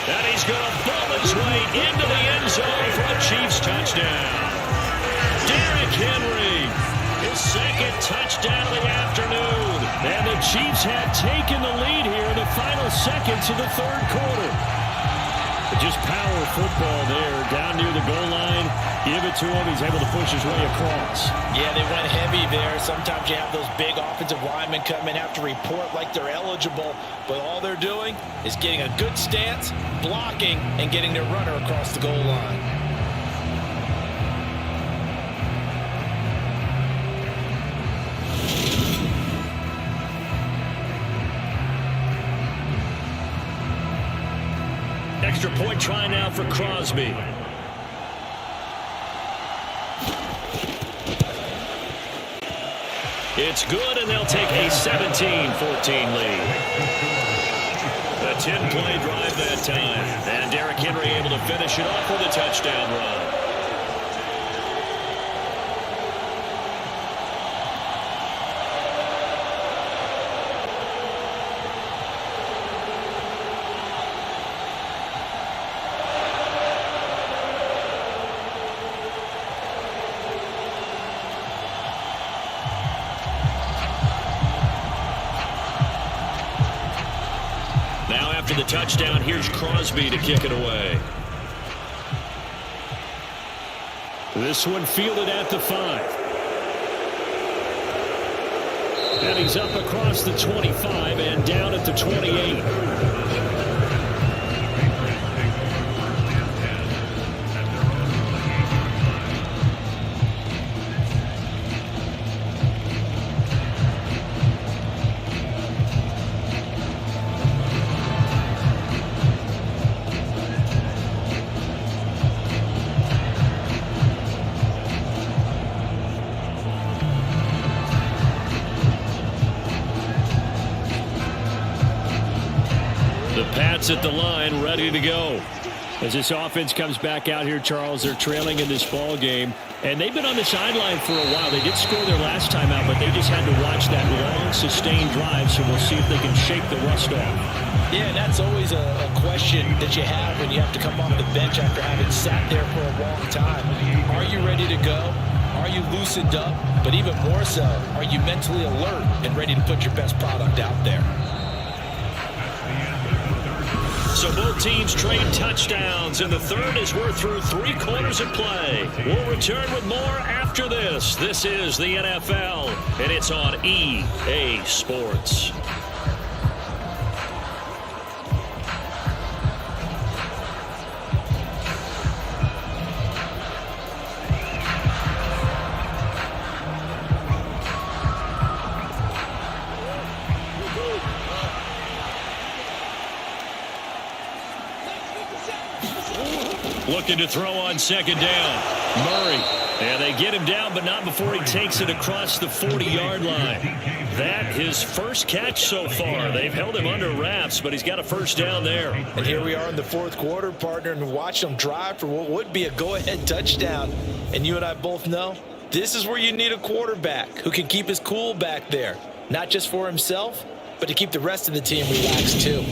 And he's going to ball his way into the end zone for a Chiefs touchdown. Derrick Henry, his 2nd touchdown of the afternoon. And the Chiefs have taken the lead here in the final seconds of the 3rd quarter. But just power football there, down near the goal line. Give it to him. He's able to push his way across. Yeah, they went heavy there. Sometimes you have those big offensive linemen come in, have to report like they're eligible, but all they're doing is getting a good stance, blocking, and getting their runner across the goal line. Extra point try now for Crosby. It's good, and they'll take a 17-14 lead. A 10-play drive that time. And Derrick Henry able to finish it off with a touchdown run. After the touchdown, here's Crosby to kick it away. This one fielded at the 5. And he's up across the 25 and down at the 28. At the line, ready to go. As this offense comes back out here, Charles, they're trailing in this ball game, and they've been on the sideline for a while. They did score their last time out, but they just had to watch that long, sustained drive, so we'll see if they can shake the rust off. Yeah, and that's always a question that you have when you have to come off the bench after having sat there for a long time. Are you ready to go? Are you loosened up? But even more so, are you mentally alert and ready to put your best product out there? So both teams trade touchdowns in the third as we're through 3 quarters of play. We'll return with more after this. This is the NFL, and it's on EA Sports. Looking to throw on second down. Murray. And they get him down, but not before he takes it across the 40-yard line. That his first catch so far. They've held him under wraps, but he's got a first down there. And here we are in the fourth quarter, partner, and watch them drive for what would be a go-ahead touchdown. And you and I both know this is where you need a quarterback who can keep his cool back there. Not just for himself, but to keep the rest of the team relaxed too.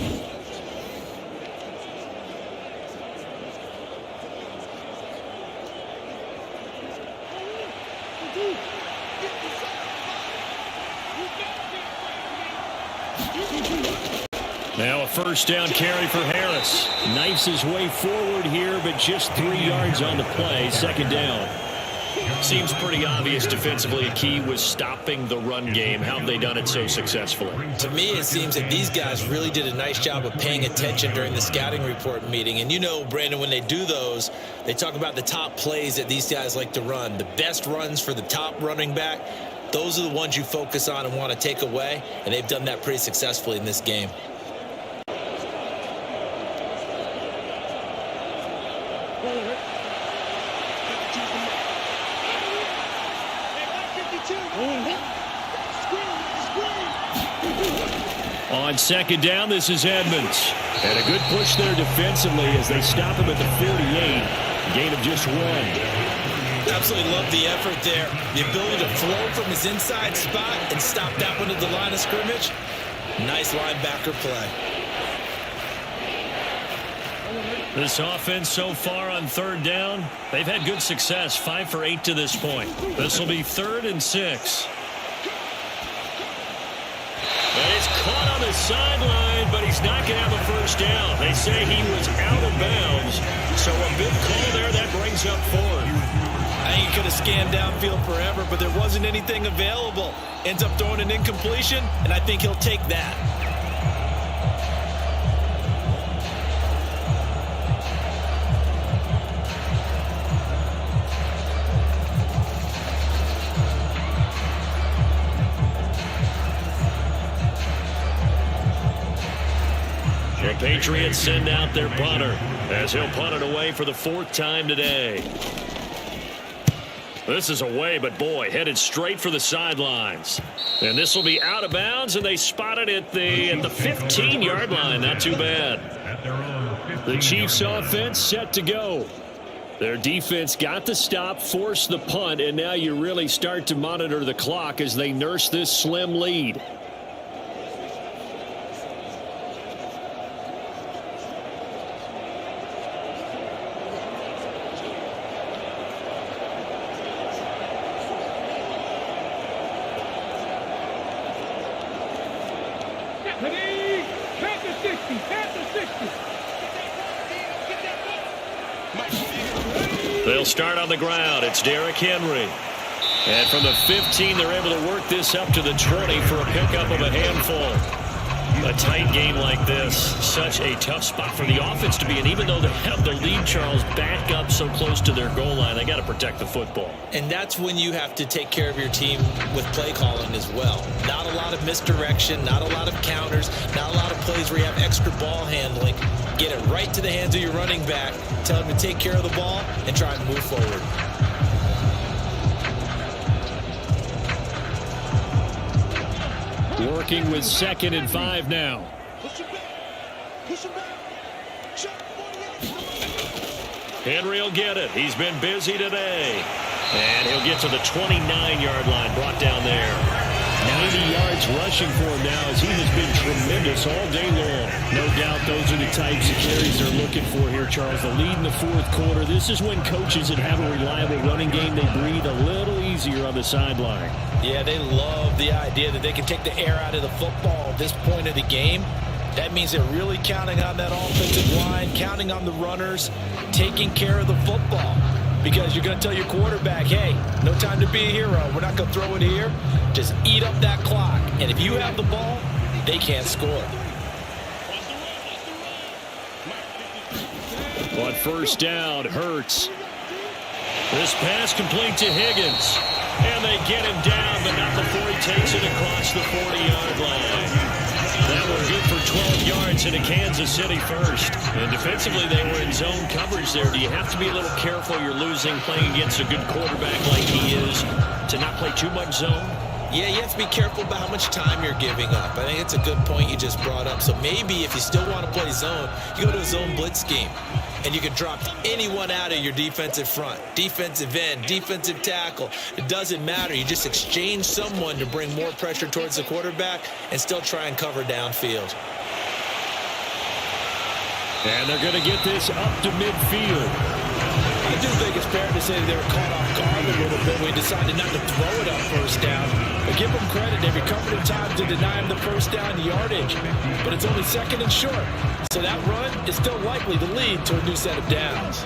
Now a first down carry for Harris. Knifes his way forward here, but just 3 yards on the play. Second down. Seems pretty obvious defensively a key was stopping the run game. How have they done it so successfully? To me, it seems that these guys really did a nice job of paying attention during the scouting report meeting. And you know, Brandon, when they do those, they talk about the top plays that these guys like to run. The best runs for the top running back. Those are the ones you focus on and want to take away. And they've done that pretty successfully in this game. On second down, this is Edmonds. And a good push there defensively as they stop him at the 48. Gain of just 1. Absolutely love the effort there. The ability to flow from his inside spot and stop that one at the line of scrimmage. Nice linebacker play. This offense so far on third down, they've had good success. 5 for 8 to this point. This will be 3rd and 6. And it's caught on the sideline, but he's not going to have a first down. They say he was out of bounds. So a big call there that brings up 4th. I think he could have scanned downfield forever, but there wasn't anything available. Ends up throwing an incompletion, and I think he'll take that. The Patriots send out their punter as he'll punt it away for the 4th time today. This is away, but boy, headed straight for the sidelines. And this will be out of bounds, and they spot it at the 15-yard line. Not too bad. The Chiefs offense set to go. Their defense got the stop, forced the punt, and now you really start to monitor the clock as they nurse this slim lead. They'll start on the ground. It's Derrick Henry. And from the 15, they're able to work this up to the 20 for a pickup of a handful. A tight game like this, such a tough spot for the offense to be in. Even though they have the lead, Charles, back up so close to their goal line, they got to protect the football. And that's when you have to take care of your team with play calling as well. Not a lot of misdirection, not a lot of counters, not a lot of plays where you have extra ball handling. Get it right to the hands of your running back, tell him to take care of the ball, and try and move forward. Working with 2nd and 5 now. Henry will get it. He's been busy today. And he'll get to the 29-yard line, brought down there. 90 yards rushing for him now as he has been tremendous all day long. No doubt those are the types of carries they're looking for here, Charles. The lead in the 4th quarter. This is when coaches that have a reliable running game, they breathe a little easier on the sideline. Yeah, they love the idea that they can take the air out of the football at this point of the game. That means they're really counting on that offensive line, counting on the runners, taking care of the football. Because you're going to tell your quarterback, hey, no time to be a hero. We're not going to throw it here. Just eat up that clock. And if you have the ball, they can't score. On first down, Hurts. This pass complete to Higgins. And they get him down, but not before he takes it across the 40-yard line. That one good for 12 yards into Kansas City first. And defensively, they were in zone coverage there. Do you have to be a little careful? You're losing playing against a good quarterback like he is to not play too much zone? Yeah, you have to be careful about how much time you're giving up. I think it's a good point you just brought up. So maybe if you still want to play zone, you go to a zone blitz scheme. And you can drop anyone out of your defensive front, defensive end, defensive tackle. It doesn't matter. You just exchange someone to bring more pressure towards the quarterback and still try and cover downfield. And they're going to get this up to midfield. I do think it's fair to say they were caught off guard a little bit when we decided not to throw it on first down. But give them credit. They recovered in time to deny him the first down yardage. But it's only second and short. So that run is still likely to lead to a new set of downs.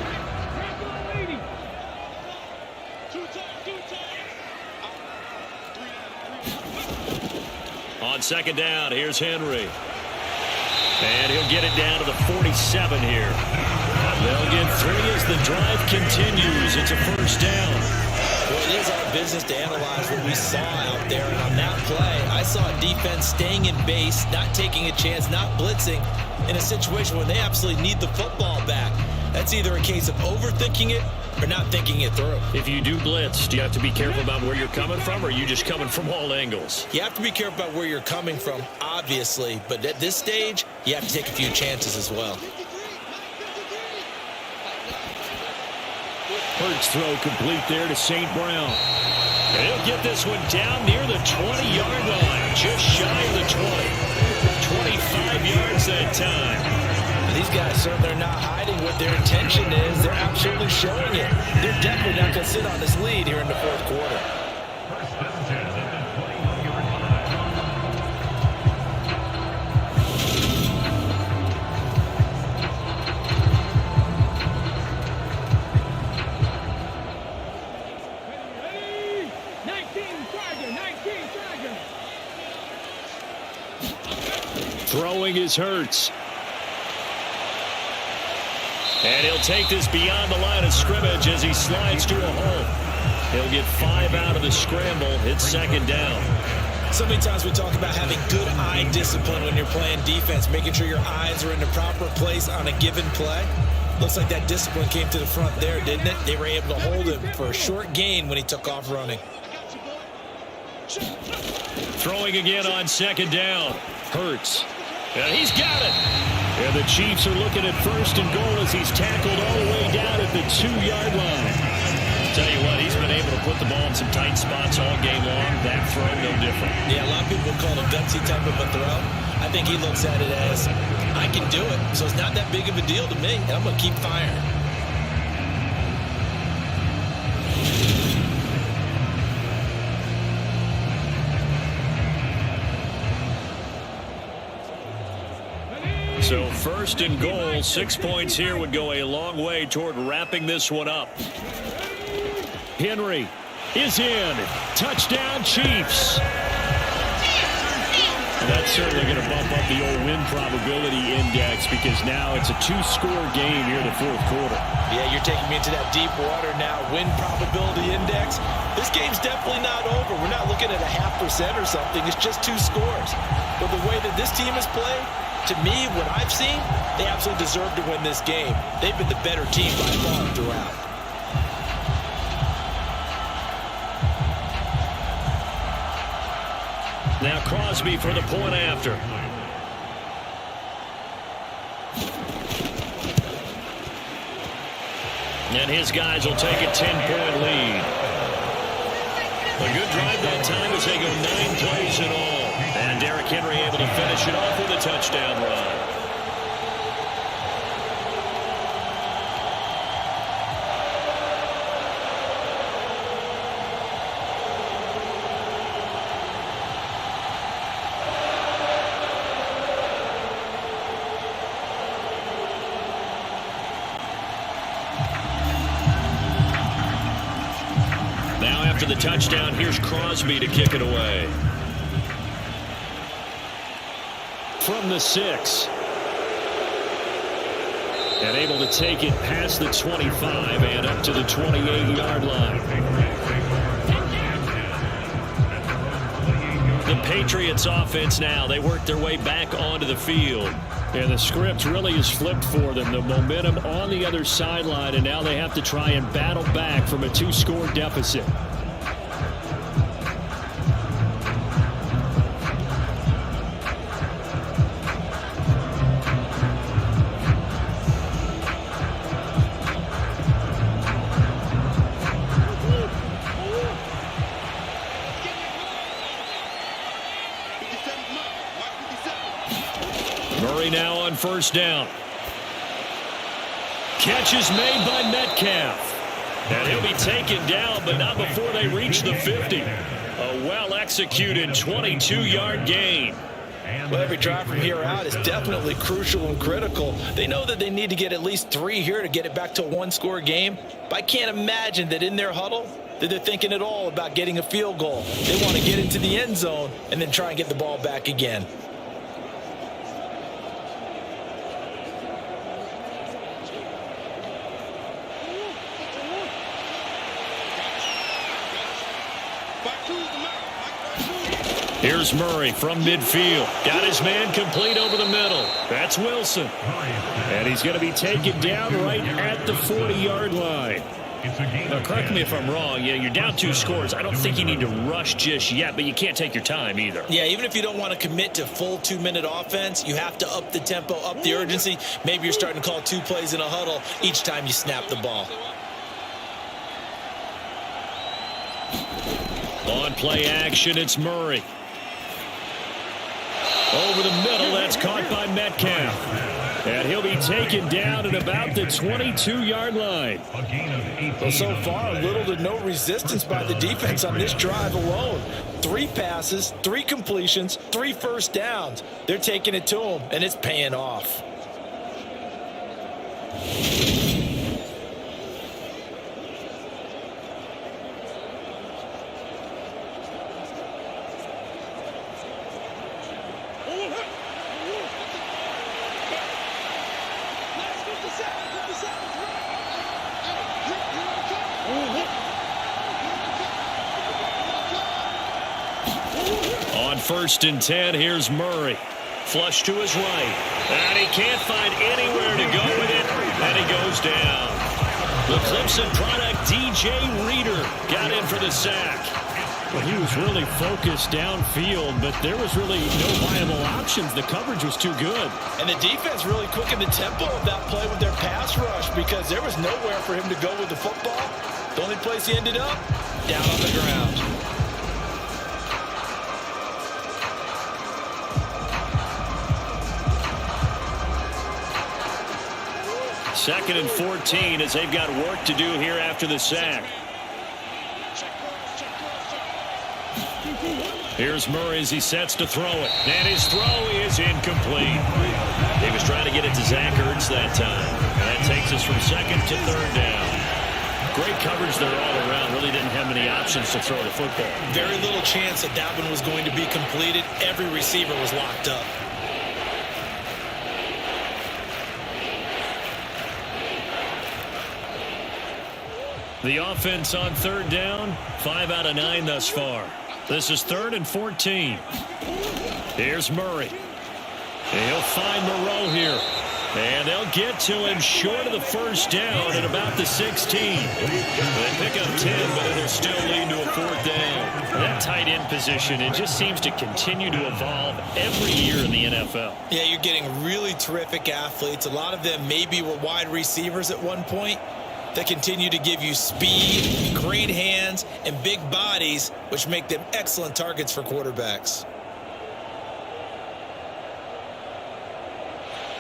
On second down, here's Henry. And he'll get it down to the 47 here. They'll get 3 as the drive continues. It's a first down. Well, it is our business to analyze what we saw out there. And on that play, I saw a defense staying in base, not taking a chance, not blitzing in a situation where they absolutely need the football back. That's either a case of overthinking it or not thinking it through. If you do blitz, do you have to be careful about where you're coming from, or are you just coming from all angles? You have to be careful about where you're coming from, obviously. But at this stage, you have to take a few chances as well. Hurts throw complete there to St. Brown. And he'll get this one down near the 20-yard line, just shy of the 20. 25 yards that time. These guys certainly are not hiding what their intention is. They're absolutely showing it. They're definitely not going to sit on this lead here in the fourth quarter. Throwing is Hurts. And he'll take this beyond the line of scrimmage as he slides to a hole. He'll get 5 out of the scramble. It's second down. So many times we talk about having good eye discipline when you're playing defense, making sure your eyes are in the proper place on a given play. Looks like that discipline came to the front there, didn't it? They were able to hold him for a short gain when he took off running. Throwing again on second down. Hurts. And he's got it. And the Chiefs are looking at first and goal as he's tackled all the way down at the 2-yard line. Tell you what, he's been able to put the ball in some tight spots all game long. That throw, no different. Yeah, a lot of people call it a gutsy type of a throw. I think he looks at it as, I can do it, so it's not that big of a deal to me, and I'm going to keep firing. So first and goal, 6 points here would go a long way toward wrapping this one up. Henry is in. Touchdown, Chiefs. That's certainly going to bump up the old win probability index because now it's a 2-score game here in the fourth quarter. Yeah, you're taking me into that deep water now. Win probability index. This game's definitely not over. We're not looking at a 0.5% or something. It's just 2 scores. But the way that this team has played, to me, what I've seen, they absolutely deserve to win this game. They've been the better team by far throughout. Now Crosby for the point after. And his guys will take a 10-point lead. A good drive that time as they go 9 plays in all. And Derrick Henry able to finish it off with a touchdown run. after the touchdown. Here's Crosby to kick it away. From the 6. And able to take it past the 25 and up to the 28-yard line. The Patriots offense now. They work their way back onto the field. And the script really is flipped for them. The momentum on the other sideline, and now they have to try and battle back from a 2-score deficit. Murray now on first down. Catch is made by Metcalf. And he'll be taken down, but not before they reach the 50. A well-executed 22-yard gain. Well, every drive from here out is definitely crucial and critical. They know that they need to get at least 3 here to get it back to a 1-score game. But I can't imagine that in their huddle that they're thinking at all about getting a field goal. They want to get into the end zone and then try and get the ball back again. Here's Murray from midfield. Got his man complete over the middle. That's Wilson. And he's going to be taken down right at the 40-yard line. Now, correct me if I'm wrong. You're down 2 scores. I don't think you need to rush just yet, but you can't take your time either. Yeah, even if you don't want to commit to full 2-minute offense, you have to up the tempo, up the urgency. Maybe you're starting to call 2 plays in a huddle each time you snap the ball. On play action, it's Murray. Over the middle, that's caught by Metcalf. And he'll be taken down at about the 22-yard line. Well, so far, little to no resistance by the defense on this drive alone. 3 passes, 3 completions, 3 first downs. They're taking it to him, and it's paying off. On 1st and 10, here's Murray. Flush to his right. And he can't find anywhere to go with it. And he goes down. The Clemson product, DJ Reader, got in for the sack. Well, he was really focused downfield, but there was really no viable options. The coverage was too good. And the defense really quickened the tempo of that play with their pass rush because there was nowhere for him to go with the football. The only place he ended up, down on the ground. Second and 14 as they've got work to do here after the sack. Here's Murray as he sets to throw it. And his throw is incomplete. He was trying to get it to Zach Ertz that time. And that takes us from 2nd to 3rd down. Great coverage there all around. Really didn't have many options to throw the football. Very little chance that that one was going to be completed. Every receiver was locked up. The offense on 3rd down, 5 out of 9 thus far. This is 3rd and 14. Here's Murray. He'll find Moreau here. And they'll get to him short of the 1st down at about the 16. They pick up 10, but it'll still lead to a 4th down. That tight end position, it just seems to continue to evolve every year in the NFL. Yeah, you're getting really terrific athletes. A lot of them maybe were wide receivers at one point. That continue to give you speed, great hands, and big bodies, which make them excellent targets for quarterbacks.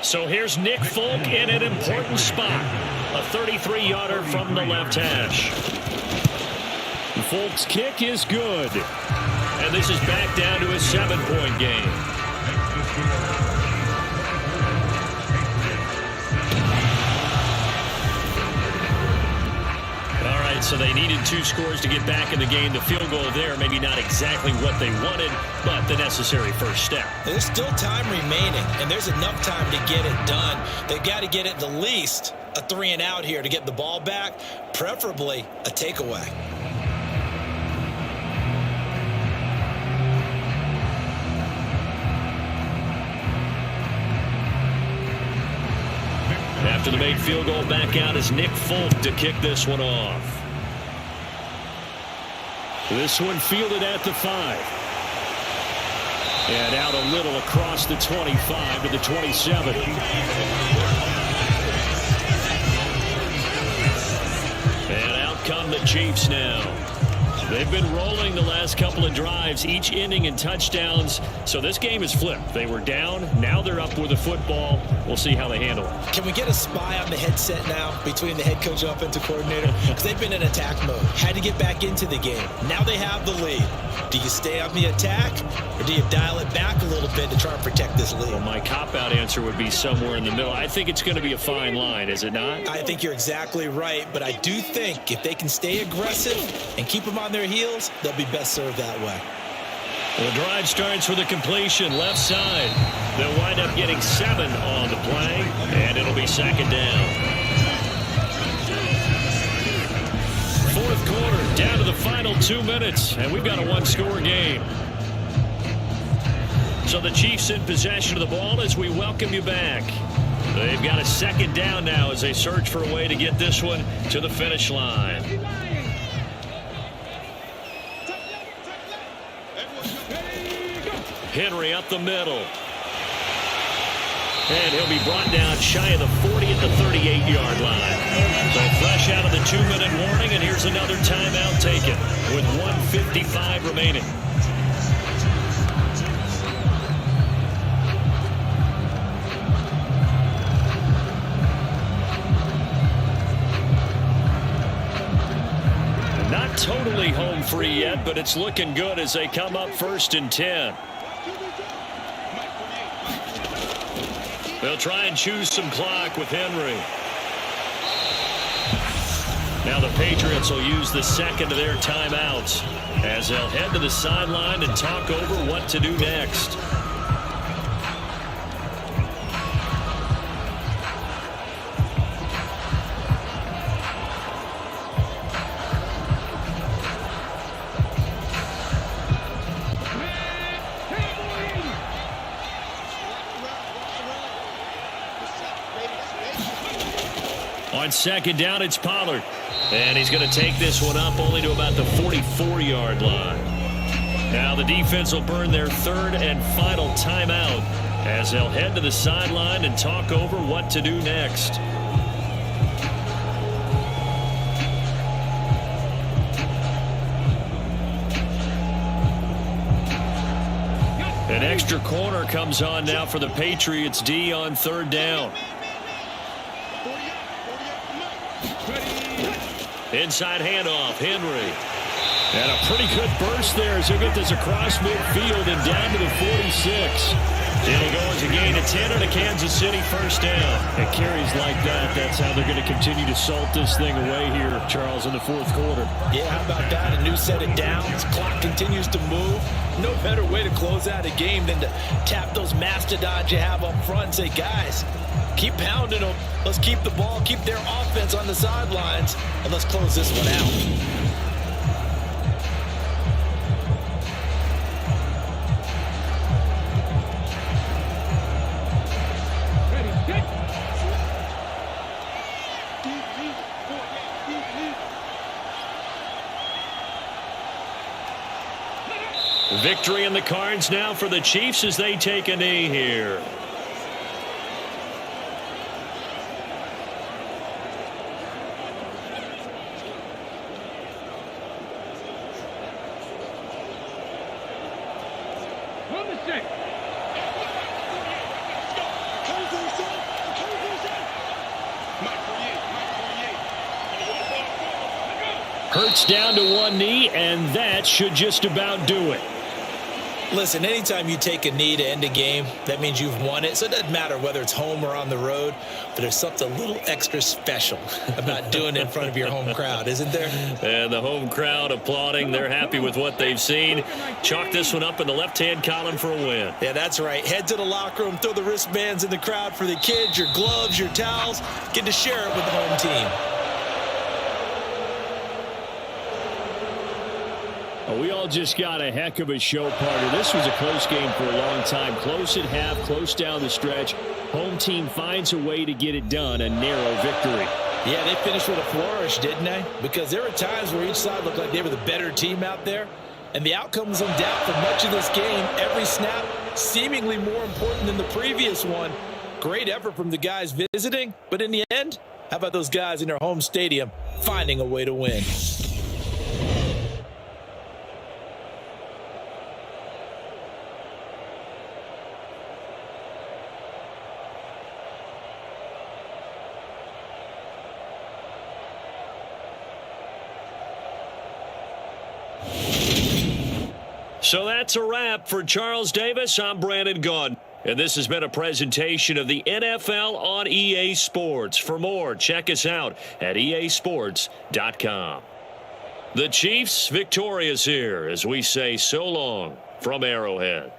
So here's Nick Folk in an important spot. A 33-yarder from the left hash. Folk's kick is good. And this is back down to a 7-point game. So So they needed 2 scores to get back in the game. The field goal there, maybe not exactly what they wanted, but the necessary first step. There's still time remaining, and there's enough time to get it done. They've got to get it the least a 3-and-out here to get the ball back, preferably a takeaway. After the made field goal, back out is Nick Folk to kick this one off. This one fielded at the 5. And out a little across the 25 to the 27. And out come the Chiefs now. They've been rolling the last couple of drives, each ending in touchdowns. So this game is flipped. They were down. Now they're up with the football. We'll see how they handle it. Can we get a spy on the headset now between the head coach and offensive coordinator? Because they've been in attack mode. Had to get back into the game. Now they have the lead. Do you stay on the attack, or do you dial it back a little bit to try and protect this lead? Well, my cop-out answer would be somewhere in the middle. I think it's going to be a fine line, is it not? I think you're exactly right, but I do think if they can stay aggressive and keep them on their heels, they'll be best served that way. The drive starts with a completion left side. They'll wind up getting 7 on the play, and it'll be second down. Fourth quarter, down to the final 2 minutes, and we've got a 1-score game. So the Chiefs in possession of the ball as we welcome you back. They've got a second down now as they search for a way to get this one to the finish line. Henry up the middle. And he'll be brought down shy of the 40 at the 38-yard line. So fresh out of the 2-minute warning, and here's another timeout taken with 1:55 remaining. Not totally home free yet, but it's looking good as they come up 1st and 10. They'll try and choose some clock with Henry. Now the Patriots will use the second of their timeouts as they'll head to the sideline and talk over what to do next. On second down, it's Pollard. And he's going to take this one up only to about the 44-yard line. Now the defense will burn their 3rd and final timeout as they'll head to the sideline and talk over what to do next. An extra corner comes on now for the Patriots D on 3rd down. Inside handoff, Henry. And a pretty good burst there as he'll get this across midfield and down to the 46. It'll go as a gain of 10 and a Kansas City first down. It carries like that. That's how they're going to continue to salt this thing away here, Charles, in the 4th quarter. Yeah, how about that? A new set of downs. Clock continues to move. No better way to close out a game than to tap those mastodons you have up front and say, guys, keep pounding them. Let's keep the ball, keep their offense on the sidelines, and let's close this one out. Victory in the cards now for the Chiefs as they take a knee here. Hurts down to one knee, and that should just about do it. Listen, anytime you take a knee to end a game, that means you've won it. So it doesn't matter whether it's home or on the road, but there's something a little extra special about doing it in front of your home crowd, isn't there? And the home crowd applauding. They're happy with what they've seen. Chalk this one up in the left-hand column for a win. Yeah, that's right. Head to the locker room, throw the wristbands in the crowd for the kids, your gloves, your towels. Get to share it with the home team. We all just got a heck of a show, partner. This was a close game for a long time. Close at half, close down the stretch. Home team finds a way to get it done, a narrow victory. Yeah, they finished with a flourish, didn't they? Because there were times where each side looked like they were the better team out there. And the outcome was in doubt for much of this game. Every snap seemingly more important than the previous one. Great effort from the guys visiting. But in the end, how about those guys in their home stadium finding a way to win? So that's a wrap for Charles Davis. I'm Brandon Gaudin. And this has been a presentation of the NFL on EA Sports. For more, check us out at easports.com. The Chiefs victorious here as we say so long from Arrowhead.